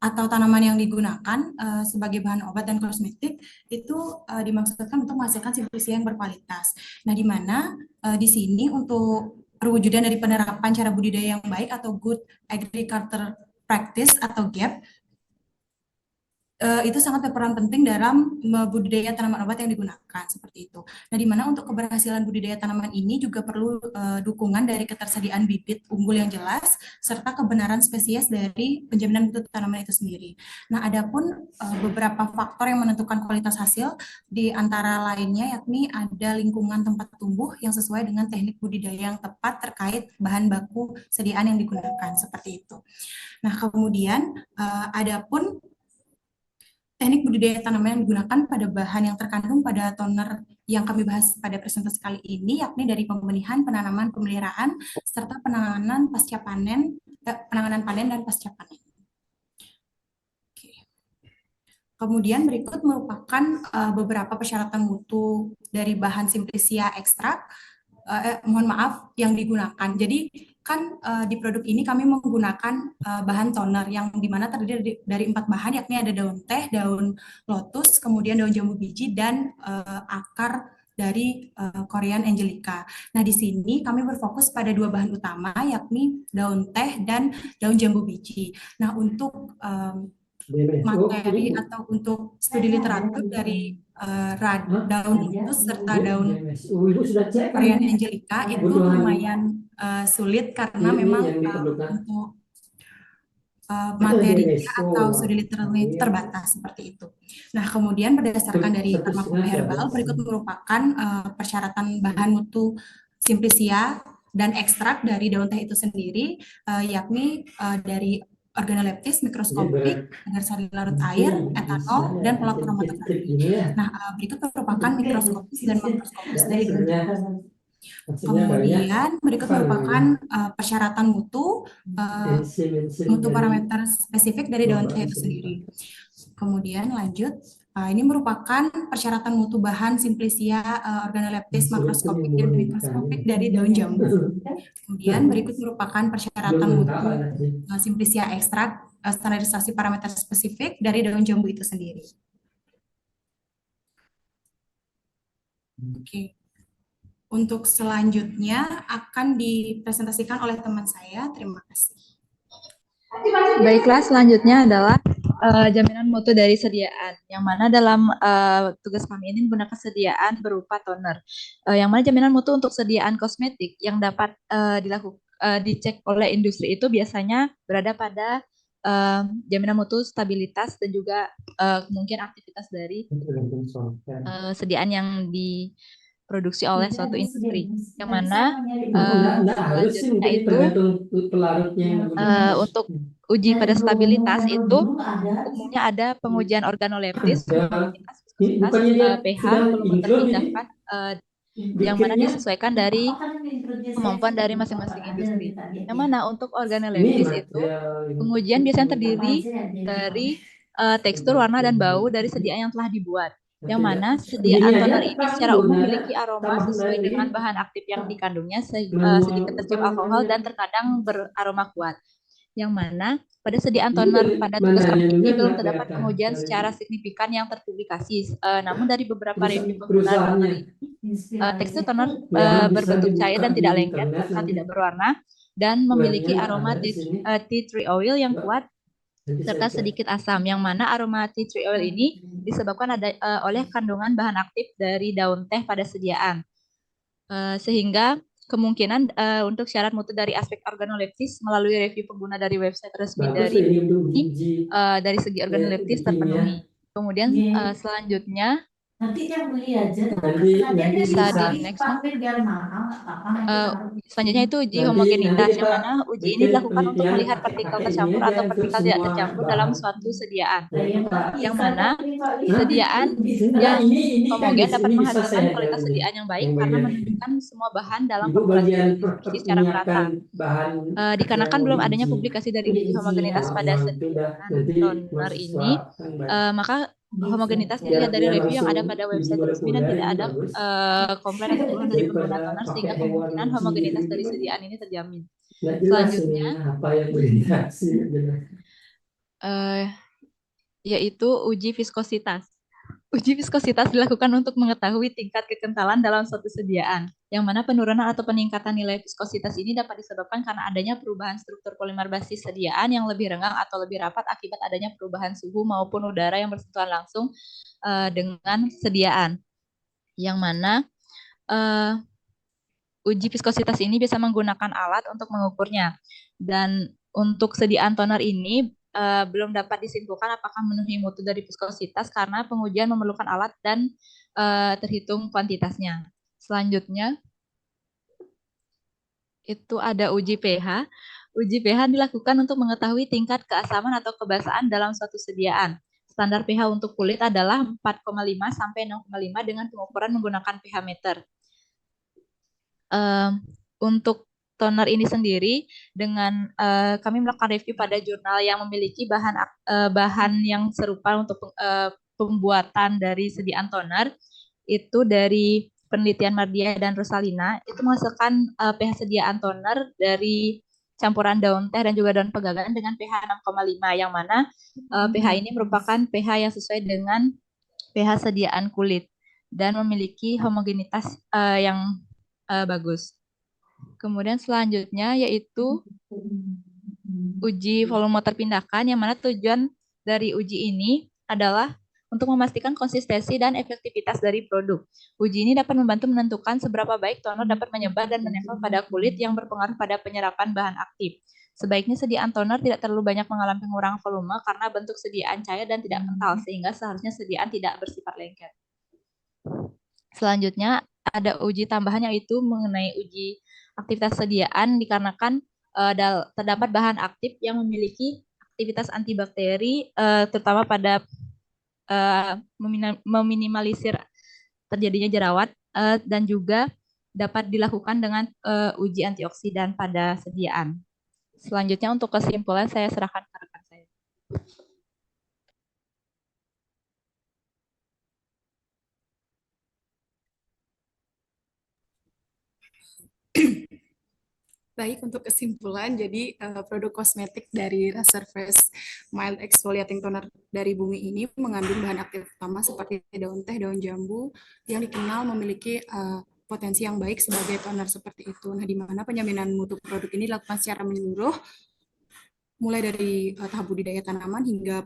atau tanaman yang digunakan sebagai bahan obat dan kosmetik itu dimaksudkan untuk menghasilkan simplisia yang berkualitas. Nah, di mana di sini untuk perwujudan dari penerapan cara budidaya yang baik atau Good Agriculture Practice atau GAP, itu sangat berperan penting dalam budidaya tanaman obat yang digunakan, seperti itu. Nah, di mana untuk keberhasilan budidaya tanaman ini juga perlu dukungan dari ketersediaan bibit unggul yang jelas, serta kebenaran spesies dari penjaminan mutu tanaman itu sendiri. Nah, adapun beberapa faktor yang menentukan kualitas hasil, di antara lainnya yakni ada lingkungan tempat tumbuh yang sesuai dengan teknik budidaya yang tepat terkait bahan baku sediaan yang digunakan, seperti itu. Nah, kemudian adapun teknik budidaya tanaman yang digunakan pada bahan yang terkandung pada toner yang kami bahas pada presentasi kali ini, yakni dari pembenihan, penanaman, pemeliharaan, serta penanganan pasca panen, penanganan panen dan pasca panen. Oke. Kemudian berikut merupakan beberapa persyaratan mutu dari bahan Simplicia ekstrak, mohon maaf, yang digunakan. Jadi kan di produk ini kami menggunakan bahan toner yang dimana terdiri dari 4 bahan, yakni ada daun teh, daun lotus, kemudian daun jambu biji, dan akar dari Korean Angelica. Nah, di sini kami berfokus pada 2 bahan utama, yakni daun teh dan daun jambu biji. Nah, untuk materi atau untuk studi literatur dari daun lotus serta daun Korean Angelica itu lumayan sulit karena memang untuk materinya atau studi literaturnya terbatas, seperti itu. Nah, kemudian berdasarkan dari farmakope herbal, berikut merupakan persyaratan bahan mutu Simplicia dan ekstrak dari daun teh itu sendiri, yakni dari organoleptis mikroskopik agar sari larut air, etanol, dan pelak kromatografi. Nah, berikut merupakan mikroskopis dan makroskopis dari daun teh. Kemudian berikut merupakan persyaratan mutu parameter spesifik dari daun teh itu sendiri. Kemudian lanjut, Ini merupakan persyaratan mutu bahan simplisia organoleptis makroskopik dan mikroskopik dari daun jambu. Kemudian berikut merupakan persyaratan mutu simplisia ekstrak standarisasi parameter spesifik dari daun jambu itu sendiri. Oke. Untuk selanjutnya akan dipresentasikan oleh teman saya. Terima kasih. Baiklah, selanjutnya adalah jaminan mutu dari sediaan, yang mana dalam tugas kami ini menggunakan sediaan berupa toner, yang mana jaminan mutu untuk sediaan kosmetik yang dapat dicek oleh industri itu biasanya berada pada jaminan mutu stabilitas dan juga kemungkinan aktivitas dari sediaan yang diproduksi oleh suatu industri, yang mana selanjutnya itu untuk uji pada stabilitas itu umumnya ada pengujian organoleptis, homogenitas, viskositas, pH, volume terpindahkan, yang mana disesuaikan dari kemampuan dari masing-masing industri. Yang mana untuk organoleptis itu pengujian biasanya terdiri dari tekstur, warna, dan bau dari sediaan yang telah dibuat. Yang mana sediaan toner ini secara umum memiliki aroma sesuai dengan bahan aktif yang dikandungnya, sedikit tercium alkohol dan terkadang beraroma kuat. Yang mana pada sediaan toner pada tugas kami ini belum terdapat pengujian secara signifikan yang terpublikasi. Namun dari beberapa review penggunaan toner ini, tekstur toner berbentuk cair dan tidak lengket serta tidak berwarna dan memiliki aroma tea tree oil yang kuat serta sedikit asam, yang mana aroma tea tree oil ini disebabkan oleh kandungan bahan aktif dari daun teh pada sediaan. Sehingga kemungkinan untuk syarat mutu dari aspek organoleptis melalui review pengguna dari website resmi dari segi organoleptis terpenuhi. Kemudian selanjutnya bisa di next selanjutnya itu uji homogenitas, yang mana uji ini dilakukan untuk melihat partikel tercampur atau partikel tidak tercampur dalam suatu sediaan, yang mana sediaan yang homogen dapat menghasilkan kualitas sediaan yang baik karena menunjukkan semua bahan dalam formulasi yang distribusi secara merata. Dikarenakan belum adanya publikasi dari uji homogenitas pada sediaan toner ini, maka homogenitas dilihat dari review yang ada pada website resmi dan tidak ada komplain atau keluhan dari pengguna toner, sehingga kemungkinan homogenitas dari sediaan ini terjamin. Selanjutnya yaitu uji viskositas. Uji viskositas dilakukan untuk mengetahui tingkat kekentalan dalam suatu sediaan, yang mana penurunan atau peningkatan nilai viskositas ini dapat disebabkan karena adanya perubahan struktur polimer basis sediaan yang lebih renggang atau lebih rapat akibat adanya perubahan suhu maupun udara yang bersentuhan langsung dengan sediaan, yang mana uji viskositas ini bisa menggunakan alat untuk mengukurnya. Dan untuk sediaan toner ini belum dapat disimpulkan apakah memenuhi mutu dari viskositas karena pengujian memerlukan alat dan terhitung kuantitasnya. Selanjutnya itu ada uji pH. Uji pH dilakukan untuk mengetahui tingkat keasaman atau kebasaan dalam suatu sediaan. Standar pH untuk kulit adalah 4,5 sampai 6,5 dengan pengukuran menggunakan pH meter. Untuk toner ini sendiri dengan kami melakukan review pada jurnal yang memiliki bahan yang serupa untuk pembuatan dari sediaan toner, itu dari penelitian Mardia dan Rosalina, itu menghasilkan pH sediaan toner dari campuran daun teh dan juga daun pegagan dengan pH 6,5, yang mana pH ini merupakan pH yang sesuai dengan pH sediaan kulit dan memiliki homogenitas yang bagus. Kemudian selanjutnya yaitu uji volume terpindahkan, yang mana tujuan dari uji ini adalah untuk memastikan konsistensi dan efektivitas dari produk. Uji ini dapat membantu menentukan seberapa baik toner dapat menyebar dan menempel pada kulit yang berpengaruh pada penyerapan bahan aktif. Sebaiknya sediaan toner tidak terlalu banyak mengalami pengurangan volume karena bentuk sediaan cair dan tidak kental, sehingga seharusnya sediaan tidak bersifat lengket. Selanjutnya ada uji tambahan yaitu mengenai uji aktivitas sediaan, dikarenakan terdapat bahan aktif yang memiliki aktivitas antibakteri, terutama pada meminimalisir terjadinya jerawat, dan juga dapat dilakukan dengan uji antioksidan pada sediaan. Selanjutnya untuk kesimpulan saya serahkan ke rekan saya. Baik, untuk kesimpulan, jadi produk kosmetik dari Surface Mild Exfoliating Toner dari Bumi ini mengandung bahan aktif utama seperti daun teh, daun jambu, yang dikenal memiliki potensi yang baik sebagai toner seperti itu. Nah, di mana penjaminan mutu produk ini dilakukan secara menyeluruh, mulai dari tahap budidaya tanaman hingga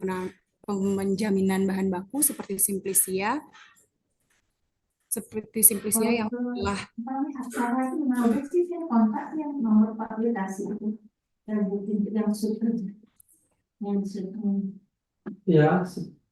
penjaminan bahan baku seperti Simplicia yang telah Ya,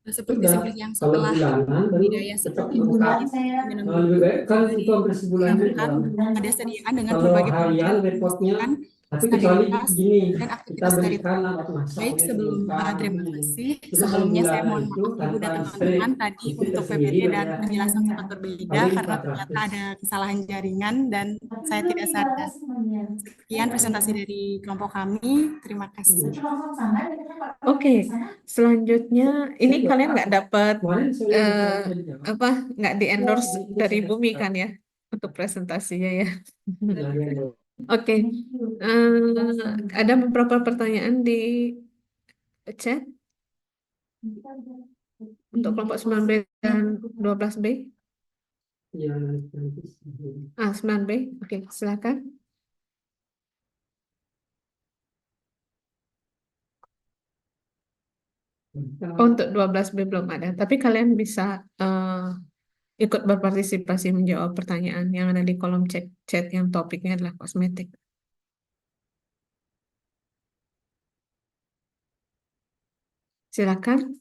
seperti sudah. Simplicia yang Kalau setelah bulanan baru budidaya cepat seperti buka. penjaminan Lebih mutu baik kan itu hampir sebulan juga. dilakukan pada sediaan dengan Kalau berbagai harian pengujian repotnya, memastikan tapi kecuali stabilitas gini, dan kita aktivitas dari berikan alat masak baik ini sebelum bukan terima gini. kasih. Terus Sebelumnya saya bulanan mohon itu maaf Ibu tanpa dan istri, teman-teman tadi istri untuk tersendiri PPT dan ada penjelasan sempat berbeda paling karena ternyata 400. ada kesalahan jaringan dan saya tidak sadar. Sekian presentasi dari kelompok kami. Terima kasih. Oke, selanjutnya ini kalian nggak dapat nggak di endorse dari Bumi kan ya untuk presentasinya ya. Oke, ada beberapa pertanyaan di chat untuk kelompok 9B dan 12B. 9B, oke, silakan. Untuk 12B belum ada, tapi kalian bisa ikut berpartisipasi menjawab pertanyaan yang ada di kolom chat yang topiknya adalah kosmetik. Silakan.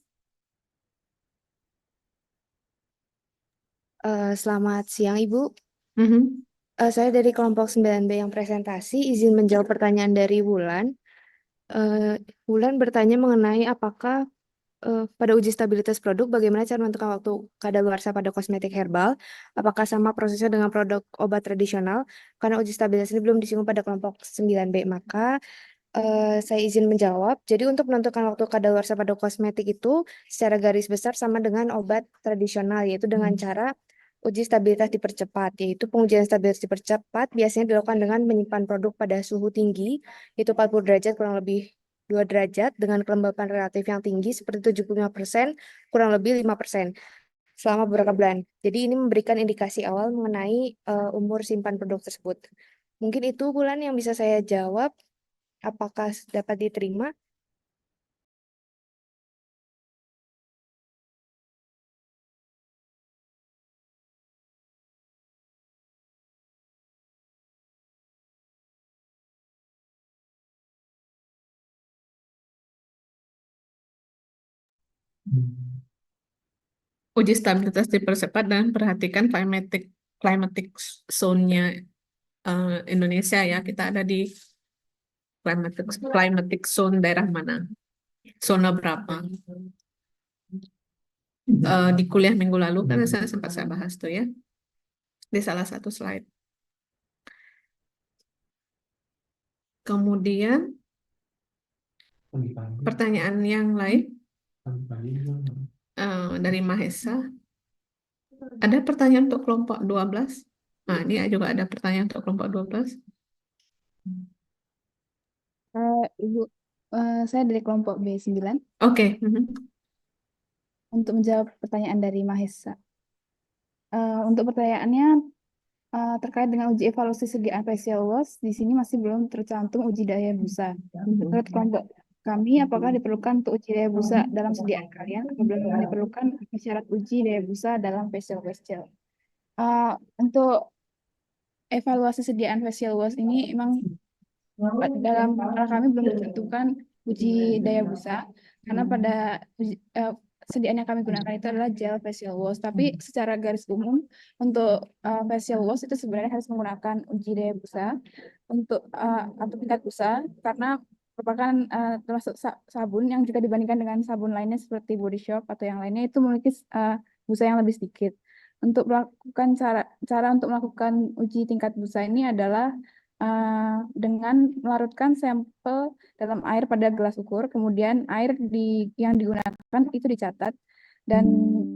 Selamat siang, Ibu. Mhm. Saya dari kelompok 9B yang presentasi, izin menjawab pertanyaan dari Wulan. Wulan bertanya mengenai apakah pada uji stabilitas produk, bagaimana cara menentukan waktu kadaluarsa pada kosmetik herbal? Apakah sama prosesnya dengan produk obat tradisional? Karena uji stabilitas ini belum disinggung pada kelompok 9B, maka saya izin menjawab. Jadi untuk menentukan waktu kadaluarsa pada kosmetik itu secara garis besar sama dengan obat tradisional, yaitu dengan cara uji stabilitas dipercepat, yaitu pengujian stabilitas dipercepat biasanya dilakukan dengan menyimpan produk pada suhu tinggi, yaitu 40 derajat kurang lebih 2 derajat dengan kelembapan relatif yang tinggi seperti 75% kurang lebih 5% selama beberapa bulan. Jadi ini memberikan indikasi awal mengenai umur simpan produk tersebut. Mungkin itu Bulan yang bisa saya jawab. Apakah dapat diterima? Uji stabilitas dipercepat dan perhatikan climatic zone-nya Indonesia ya. Kita ada di climatic zone daerah mana? Zona berapa? Di kuliah minggu lalu kan sempat saya bahas tuh ya. Di salah satu slide. Kemudian pertanyaan yang lain dari Mahesa. Ada pertanyaan untuk kelompok 12? Nah, ini juga ada pertanyaan untuk kelompok 12. Ibu, saya dari kelompok B9. Oke. Untuk menjawab pertanyaan dari Mahesa. Untuk pertanyaannya terkait dengan uji evaluasi sediaan facial wash, di sini masih belum tercantum uji daya busa. Menurut kelompok kami, apakah diperlukan untuk uji daya busa dalam sediaan kalian? Apabila diperlukan syarat uji daya busa dalam facial wash gel. Untuk evaluasi sediaan facial wash ini memang dalam kami belum ditentukan uji daya busa karena pada sediaan yang kami gunakan itu adalah gel facial wash. Tapi secara garis umum untuk facial wash itu sebenarnya harus menggunakan uji daya busa untuk atau tingkat busa karena merupakan termasuk sabun yang jika dibandingkan dengan sabun lainnya seperti Body Shop atau yang lainnya itu memiliki busa yang lebih sedikit. Untuk melakukan cara untuk melakukan uji tingkat busa ini adalah dengan melarutkan sampel dalam air pada gelas ukur, kemudian air yang digunakan itu dicatat, dan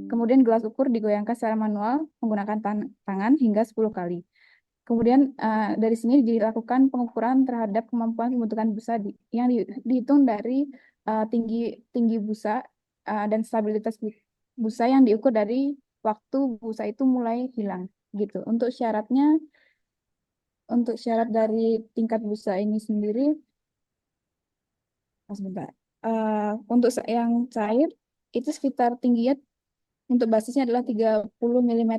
kemudian gelas ukur digoyangkan secara manual menggunakan tangan hingga 10 kali. Kemudian dari sini dilakukan pengukuran terhadap kemampuan pembentukan busa yang dihitung dari tinggi busa dan stabilitas busa yang diukur dari waktu busa itu mulai hilang gitu. Untuk syarat dari tingkat busa ini sendiri, sebentar. Untuk yang cair itu sekitar tingginya untuk basisnya adalah 30 mm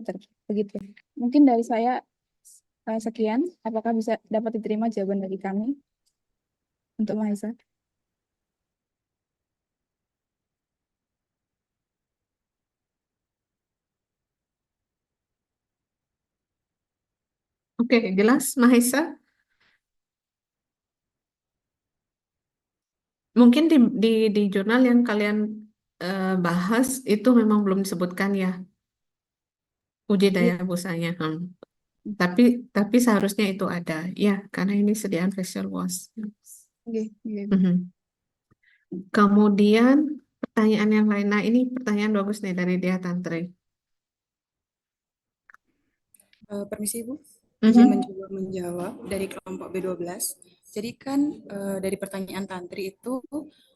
begitu. Mungkin dari saya sekian. Apakah bisa dapat diterima jawaban dari kami untuk Mahesa? Oke, jelas Mahesa? Mungkin di jurnal yang kalian bahas itu memang belum disebutkan ya uji daya busanya. Tapi seharusnya itu ada ya karena ini sediaan facial wash. Mhm. Kemudian pertanyaan yang lain. Nah, ini pertanyaan bagus nih dari Dia Tantre. Permisi Ibu, izin mencoba menjawab dari kelompok B12. Jadi kan dari pertanyaan Tantri itu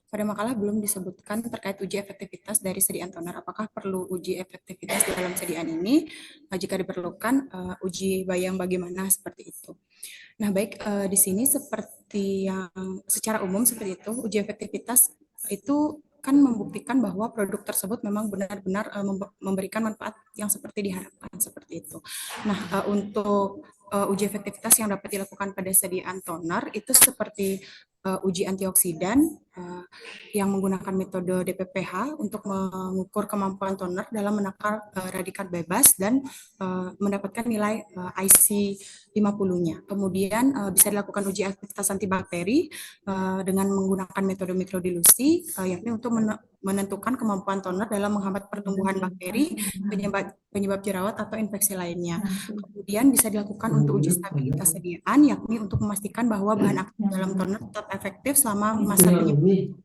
pada makalah belum disebutkan terkait uji efektivitas dari sediaan toner. Apakah perlu uji efektivitas di dalam sediaan ini? Jika diperlukan, uji bayang bagaimana seperti itu. Nah, baik di sini seperti yang secara umum seperti itu, uji efektivitas itu kan membuktikan bahwa produk tersebut memang benar-benar memberikan manfaat yang seperti diharapkan seperti itu. Nah, untuk uji efektivitas yang dapat dilakukan pada sediaan toner itu seperti uji antioksidan yang menggunakan metode DPPH untuk mengukur kemampuan toner dalam menakar radikal bebas dan mendapatkan nilai IC 50-nya. Kemudian bisa dilakukan uji aktivitas antibakteri dengan menggunakan metode mikrodilusi, yakni untuk menentukan kemampuan toner dalam menghambat pertumbuhan bakteri, penyebab jerawat atau infeksi lainnya. Kemudian bisa dilakukan untuk uji stabilitas sediaan, yakni untuk memastikan bahwa bahan aktif dalam toner tetap efektif selama masa penyembuhan.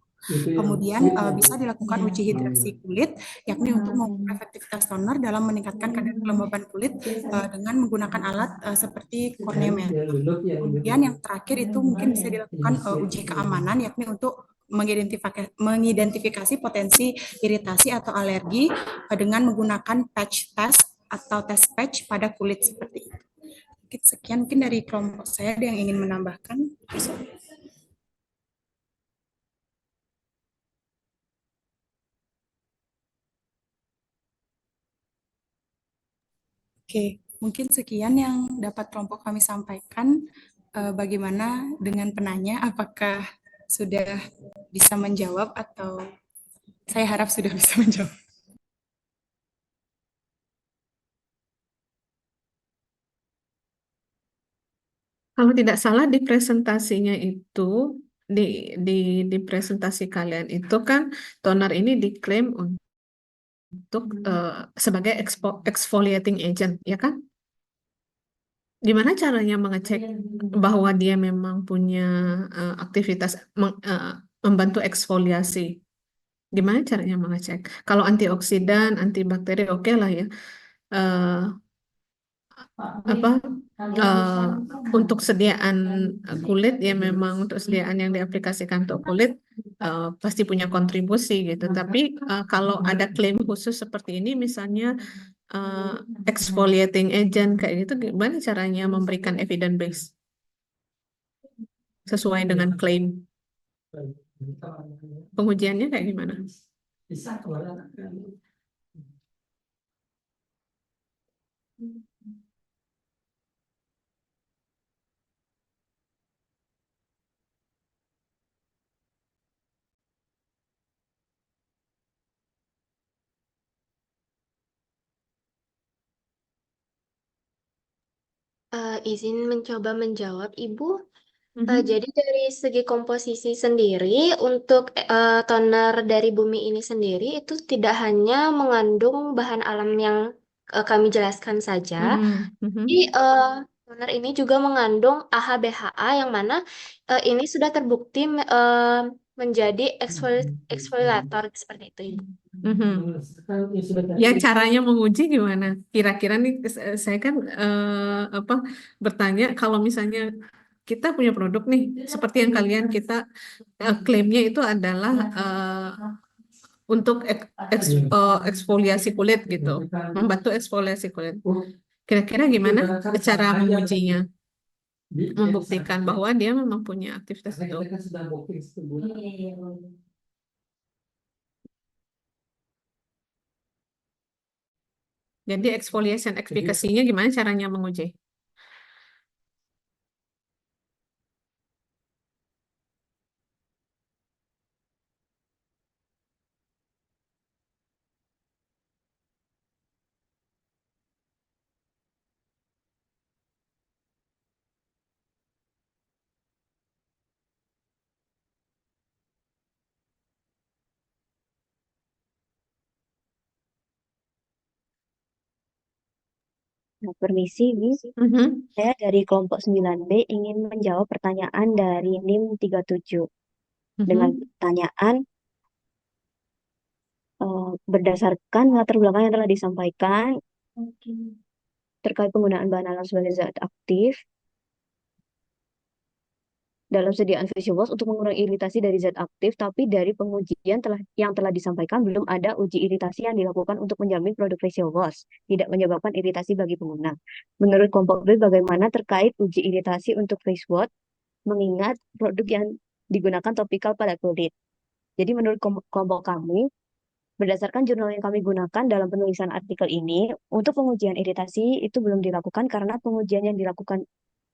Kemudian bisa dilakukan uji hidrasi kulit, yakni untuk mengukur efektivitas toner dalam meningkatkan kadar kelembaban kulit dengan menggunakan alat seperti korneometer. Kemudian yang terakhir itu mungkin bisa dilakukan uji keamanan, yakni untuk mengidentifikasi potensi iritasi atau alergi dengan menggunakan patch test atau test patch pada kulit seperti itu. Sekian mungkin dari kelompok saya, ada yang ingin menambahkan? Oke, mungkin sekian yang dapat kelompok kami sampaikan. Bagaimana dengan penanya? Apakah sudah bisa menjawab atau saya harap sudah bisa menjawab? Kalau tidak salah di presentasinya itu di di presentasi kalian itu kan toner ini diklaim untuk sebagai exfoliating agent, ya kan? Gimana caranya mengecek bahwa dia memang punya aktivitas membantu eksfoliasi? Gimana caranya mengecek? Kalau antioksidan, antibakteri oke lah ya. Apa untuk sediaan kulit ya memang untuk sediaan yang diaplikasikan untuk kulit pasti punya kontribusi gitu. Tapi kalau ada klaim khusus seperti ini, misalnya exfoliating agent kayak gitu, gimana caranya memberikan evidence base sesuai dengan klaim? Pengujiannya kayak gimana? Izin mencoba menjawab, Ibu. Jadi dari segi komposisi sendiri, untuk toner dari bumi ini sendiri itu tidak hanya mengandung bahan alam yang kami jelaskan saja. Jadi toner ini juga mengandung AHA-BHA yang mana ini sudah terbukti menjadi eksfoliator seperti itu, Ibu. Mhm. Ya, caranya menguji gimana? Kira-kira nih saya kan apa bertanya kalau misalnya kita punya produk nih seperti yang kalian kita klaimnya itu adalah untuk eksfoliasi kulit gitu, membantu eksfoliasi kulit. Kira-kira gimana cara mengujinya? Membuktikan bahwa dia memang punya aktivitas itu. Jadi exfoliation efficacy-nya gimana caranya menguji? Nah, permisi, Miss. Mhm. Saya dari kelompok 9B ingin menjawab pertanyaan dari NIM 37. Dengan Mhm. pertanyaan berdasarkan latar belakang yang telah disampaikan terkait penggunaan bahan alam sebagai zat aktif dalam sediaan facial wash untuk mengurangi iritasi dari zat aktif, tapi dari pengujian yang telah disampaikan belum ada uji iritasi yang dilakukan untuk menjamin produk facial wash tidak menyebabkan iritasi bagi pengguna. Menurut kelompok B, bagaimana terkait uji iritasi untuk face wash mengingat produk yang digunakan topikal pada kulit? Jadi menurut kelompok kami, berdasarkan jurnal yang kami gunakan dalam penulisan artikel ini, untuk pengujian iritasi itu belum dilakukan karena pengujian yang dilakukan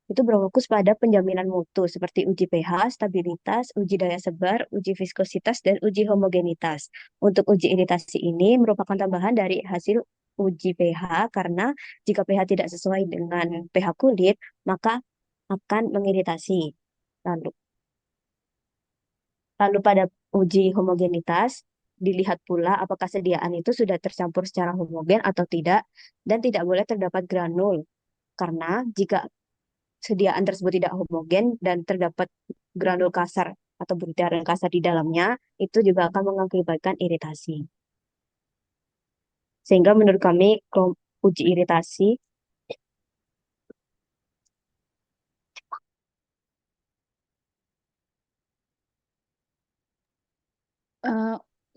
itu berfokus pada penjaminan mutu seperti uji pH, stabilitas, uji daya sebar, uji viskositas, dan uji homogenitas. Untuk uji iritasi ini merupakan tambahan dari hasil uji pH karena jika pH tidak sesuai dengan pH kulit, maka akan mengiritasi. Lalu pada uji homogenitas, dilihat pula apakah sediaan itu sudah tercampur secara homogen atau tidak, dan tidak boleh terdapat granul. Karena jika sediaan tersebut tidak homogen dan terdapat granul kasar atau butiran kasar di dalamnya, itu juga akan mengakibatkan iritasi. Sehingga menurut kami, uji iritasi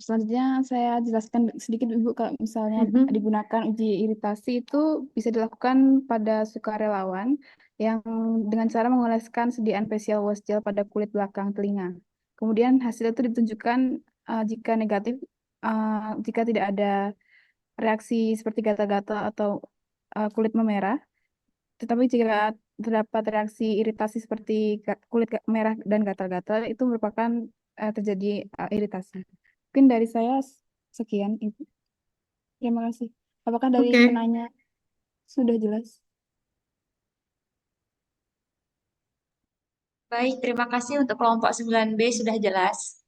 Selanjutnya saya jelaskan sedikit Ibu kalau misalnya digunakan uji iritasi itu bisa dilakukan pada sukarelawan yang dengan cara mengoleskan sediaan facial wash gel pada kulit belakang telinga. Kemudian hasil itu ditunjukkan jika negatif, jika tidak ada reaksi seperti gatal-gatal atau kulit memerah. Tetapi jika terdapat reaksi iritasi seperti kulit merah dan gatal-gatal, itu merupakan terjadi iritasi. Mungkin dari saya sekian, Ibu. Terima kasih. Apakah dari Oke. penanya sudah jelas? Baik, terima kasih untuk kelompok 9B sudah jelas.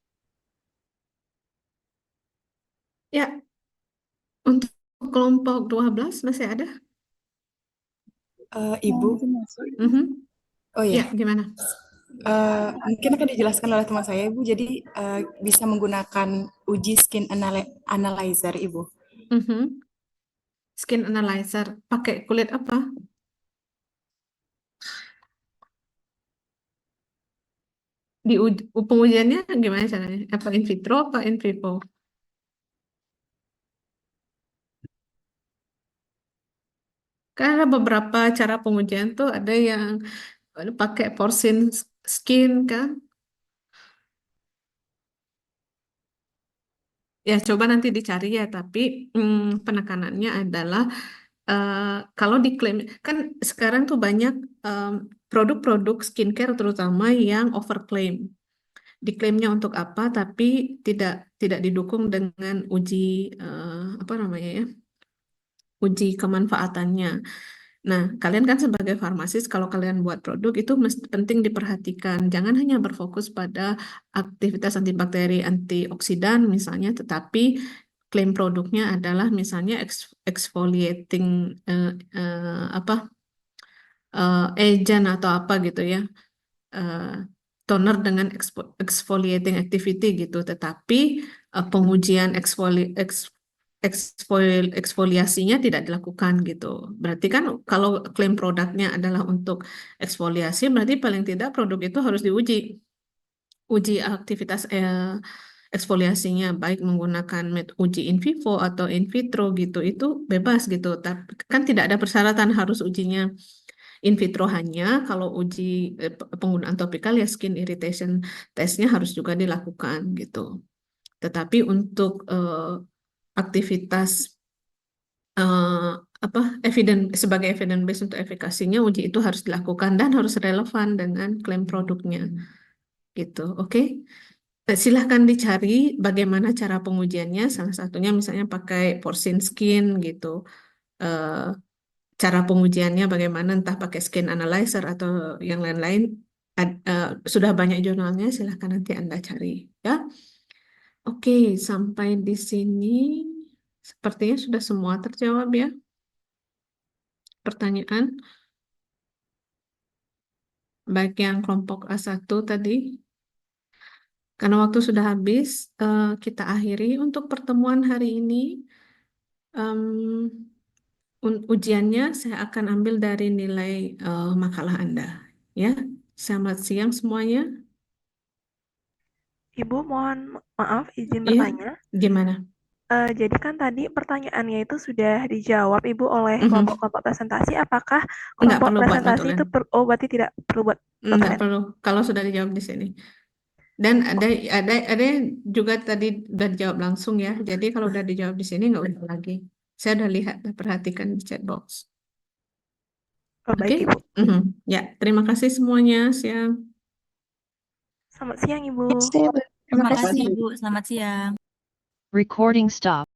Ya, untuk kelompok 12 masih ada? Ibu, Mhm. oh Ya, ya, gimana? mungkin akan dijelaskan oleh teman saya, Ibu. Jadi bisa menggunakan uji skin analyzer, Ibu. Mhm. Skin analyzer, pakai kulit apa? Di pengujiannya gimana caranya? Apa in vitro apa in vivo? Kan ada beberapa cara pengujian tuh, ada yang pakai porcine skin kan? Ya coba nanti dicari ya, tapi penekanannya adalah kalau diklaim kan sekarang tuh banyak produk-produk skincare terutama yang overclaim. Diklaimnya untuk apa, tapi tidak didukung dengan uji apa namanya ya? Uji kemanfaatannya. Nah, kalian kan sebagai farmasis, kalau kalian buat produk itu penting diperhatikan. Jangan hanya berfokus pada aktivitas antibakteri, antioksidan misalnya, tetapi klaim produknya adalah misalnya exfoliating apa agent atau apa gitu ya, toner dengan exfoliating activity gitu, tetapi pengujian eksfoliasinya tidak dilakukan gitu. Berarti kan kalau klaim produknya adalah untuk eksfoliasi, berarti paling tidak produk itu harus uji aktivitas eksfoliasinya, baik menggunakan uji in vivo atau in vitro gitu, itu bebas gitu. Tapi kan tidak ada persyaratan harus ujinya in vitro, hanya kalau uji penggunaan topikal ya skin irritation testnya harus juga dilakukan gitu. Tetapi untuk aktivitas sebagai evidence base untuk efikasinya, uji itu harus dilakukan dan harus relevan dengan klaim produknya gitu. Oke. Silahkan dicari bagaimana cara pengujiannya. Salah satunya misalnya pakai porcine skin gitu. Cara pengujiannya bagaimana, entah pakai skin analyzer atau yang lain-lain. Sudah banyak jurnalnya, silahkan nanti Anda cari ya. Oke, sampai di sini sepertinya sudah semua terjawab ya pertanyaan. Baik yang kelompok A1 tadi. Karena waktu sudah habis, kita akhiri untuk pertemuan hari ini. Ujiannya saya akan ambil dari nilai makalah Anda. Ya, selamat siang semuanya. Ibu, mohon maaf izin Iya, bertanya. gimana? Jadi kan tadi pertanyaannya itu sudah dijawab Ibu oleh kelompok-kelompok presentasi. Apakah Nggak kelompok perlu buat presentasi itu notulen. berarti tidak perlu buat Nggak notulen? perlu, kalau sudah dijawab di sini. Dan ada yang juga tadi udah dijawab langsung ya. Jadi kalau udah dijawab di sini nggak usah lagi. Saya udah lihat, udah perhatikan di chat box. Oh, Oke? baik Ibu. Ya, terima kasih semuanya. Siang. Selamat siang Ibu. Terima kasih, Bu. Selamat siang. Recording stop.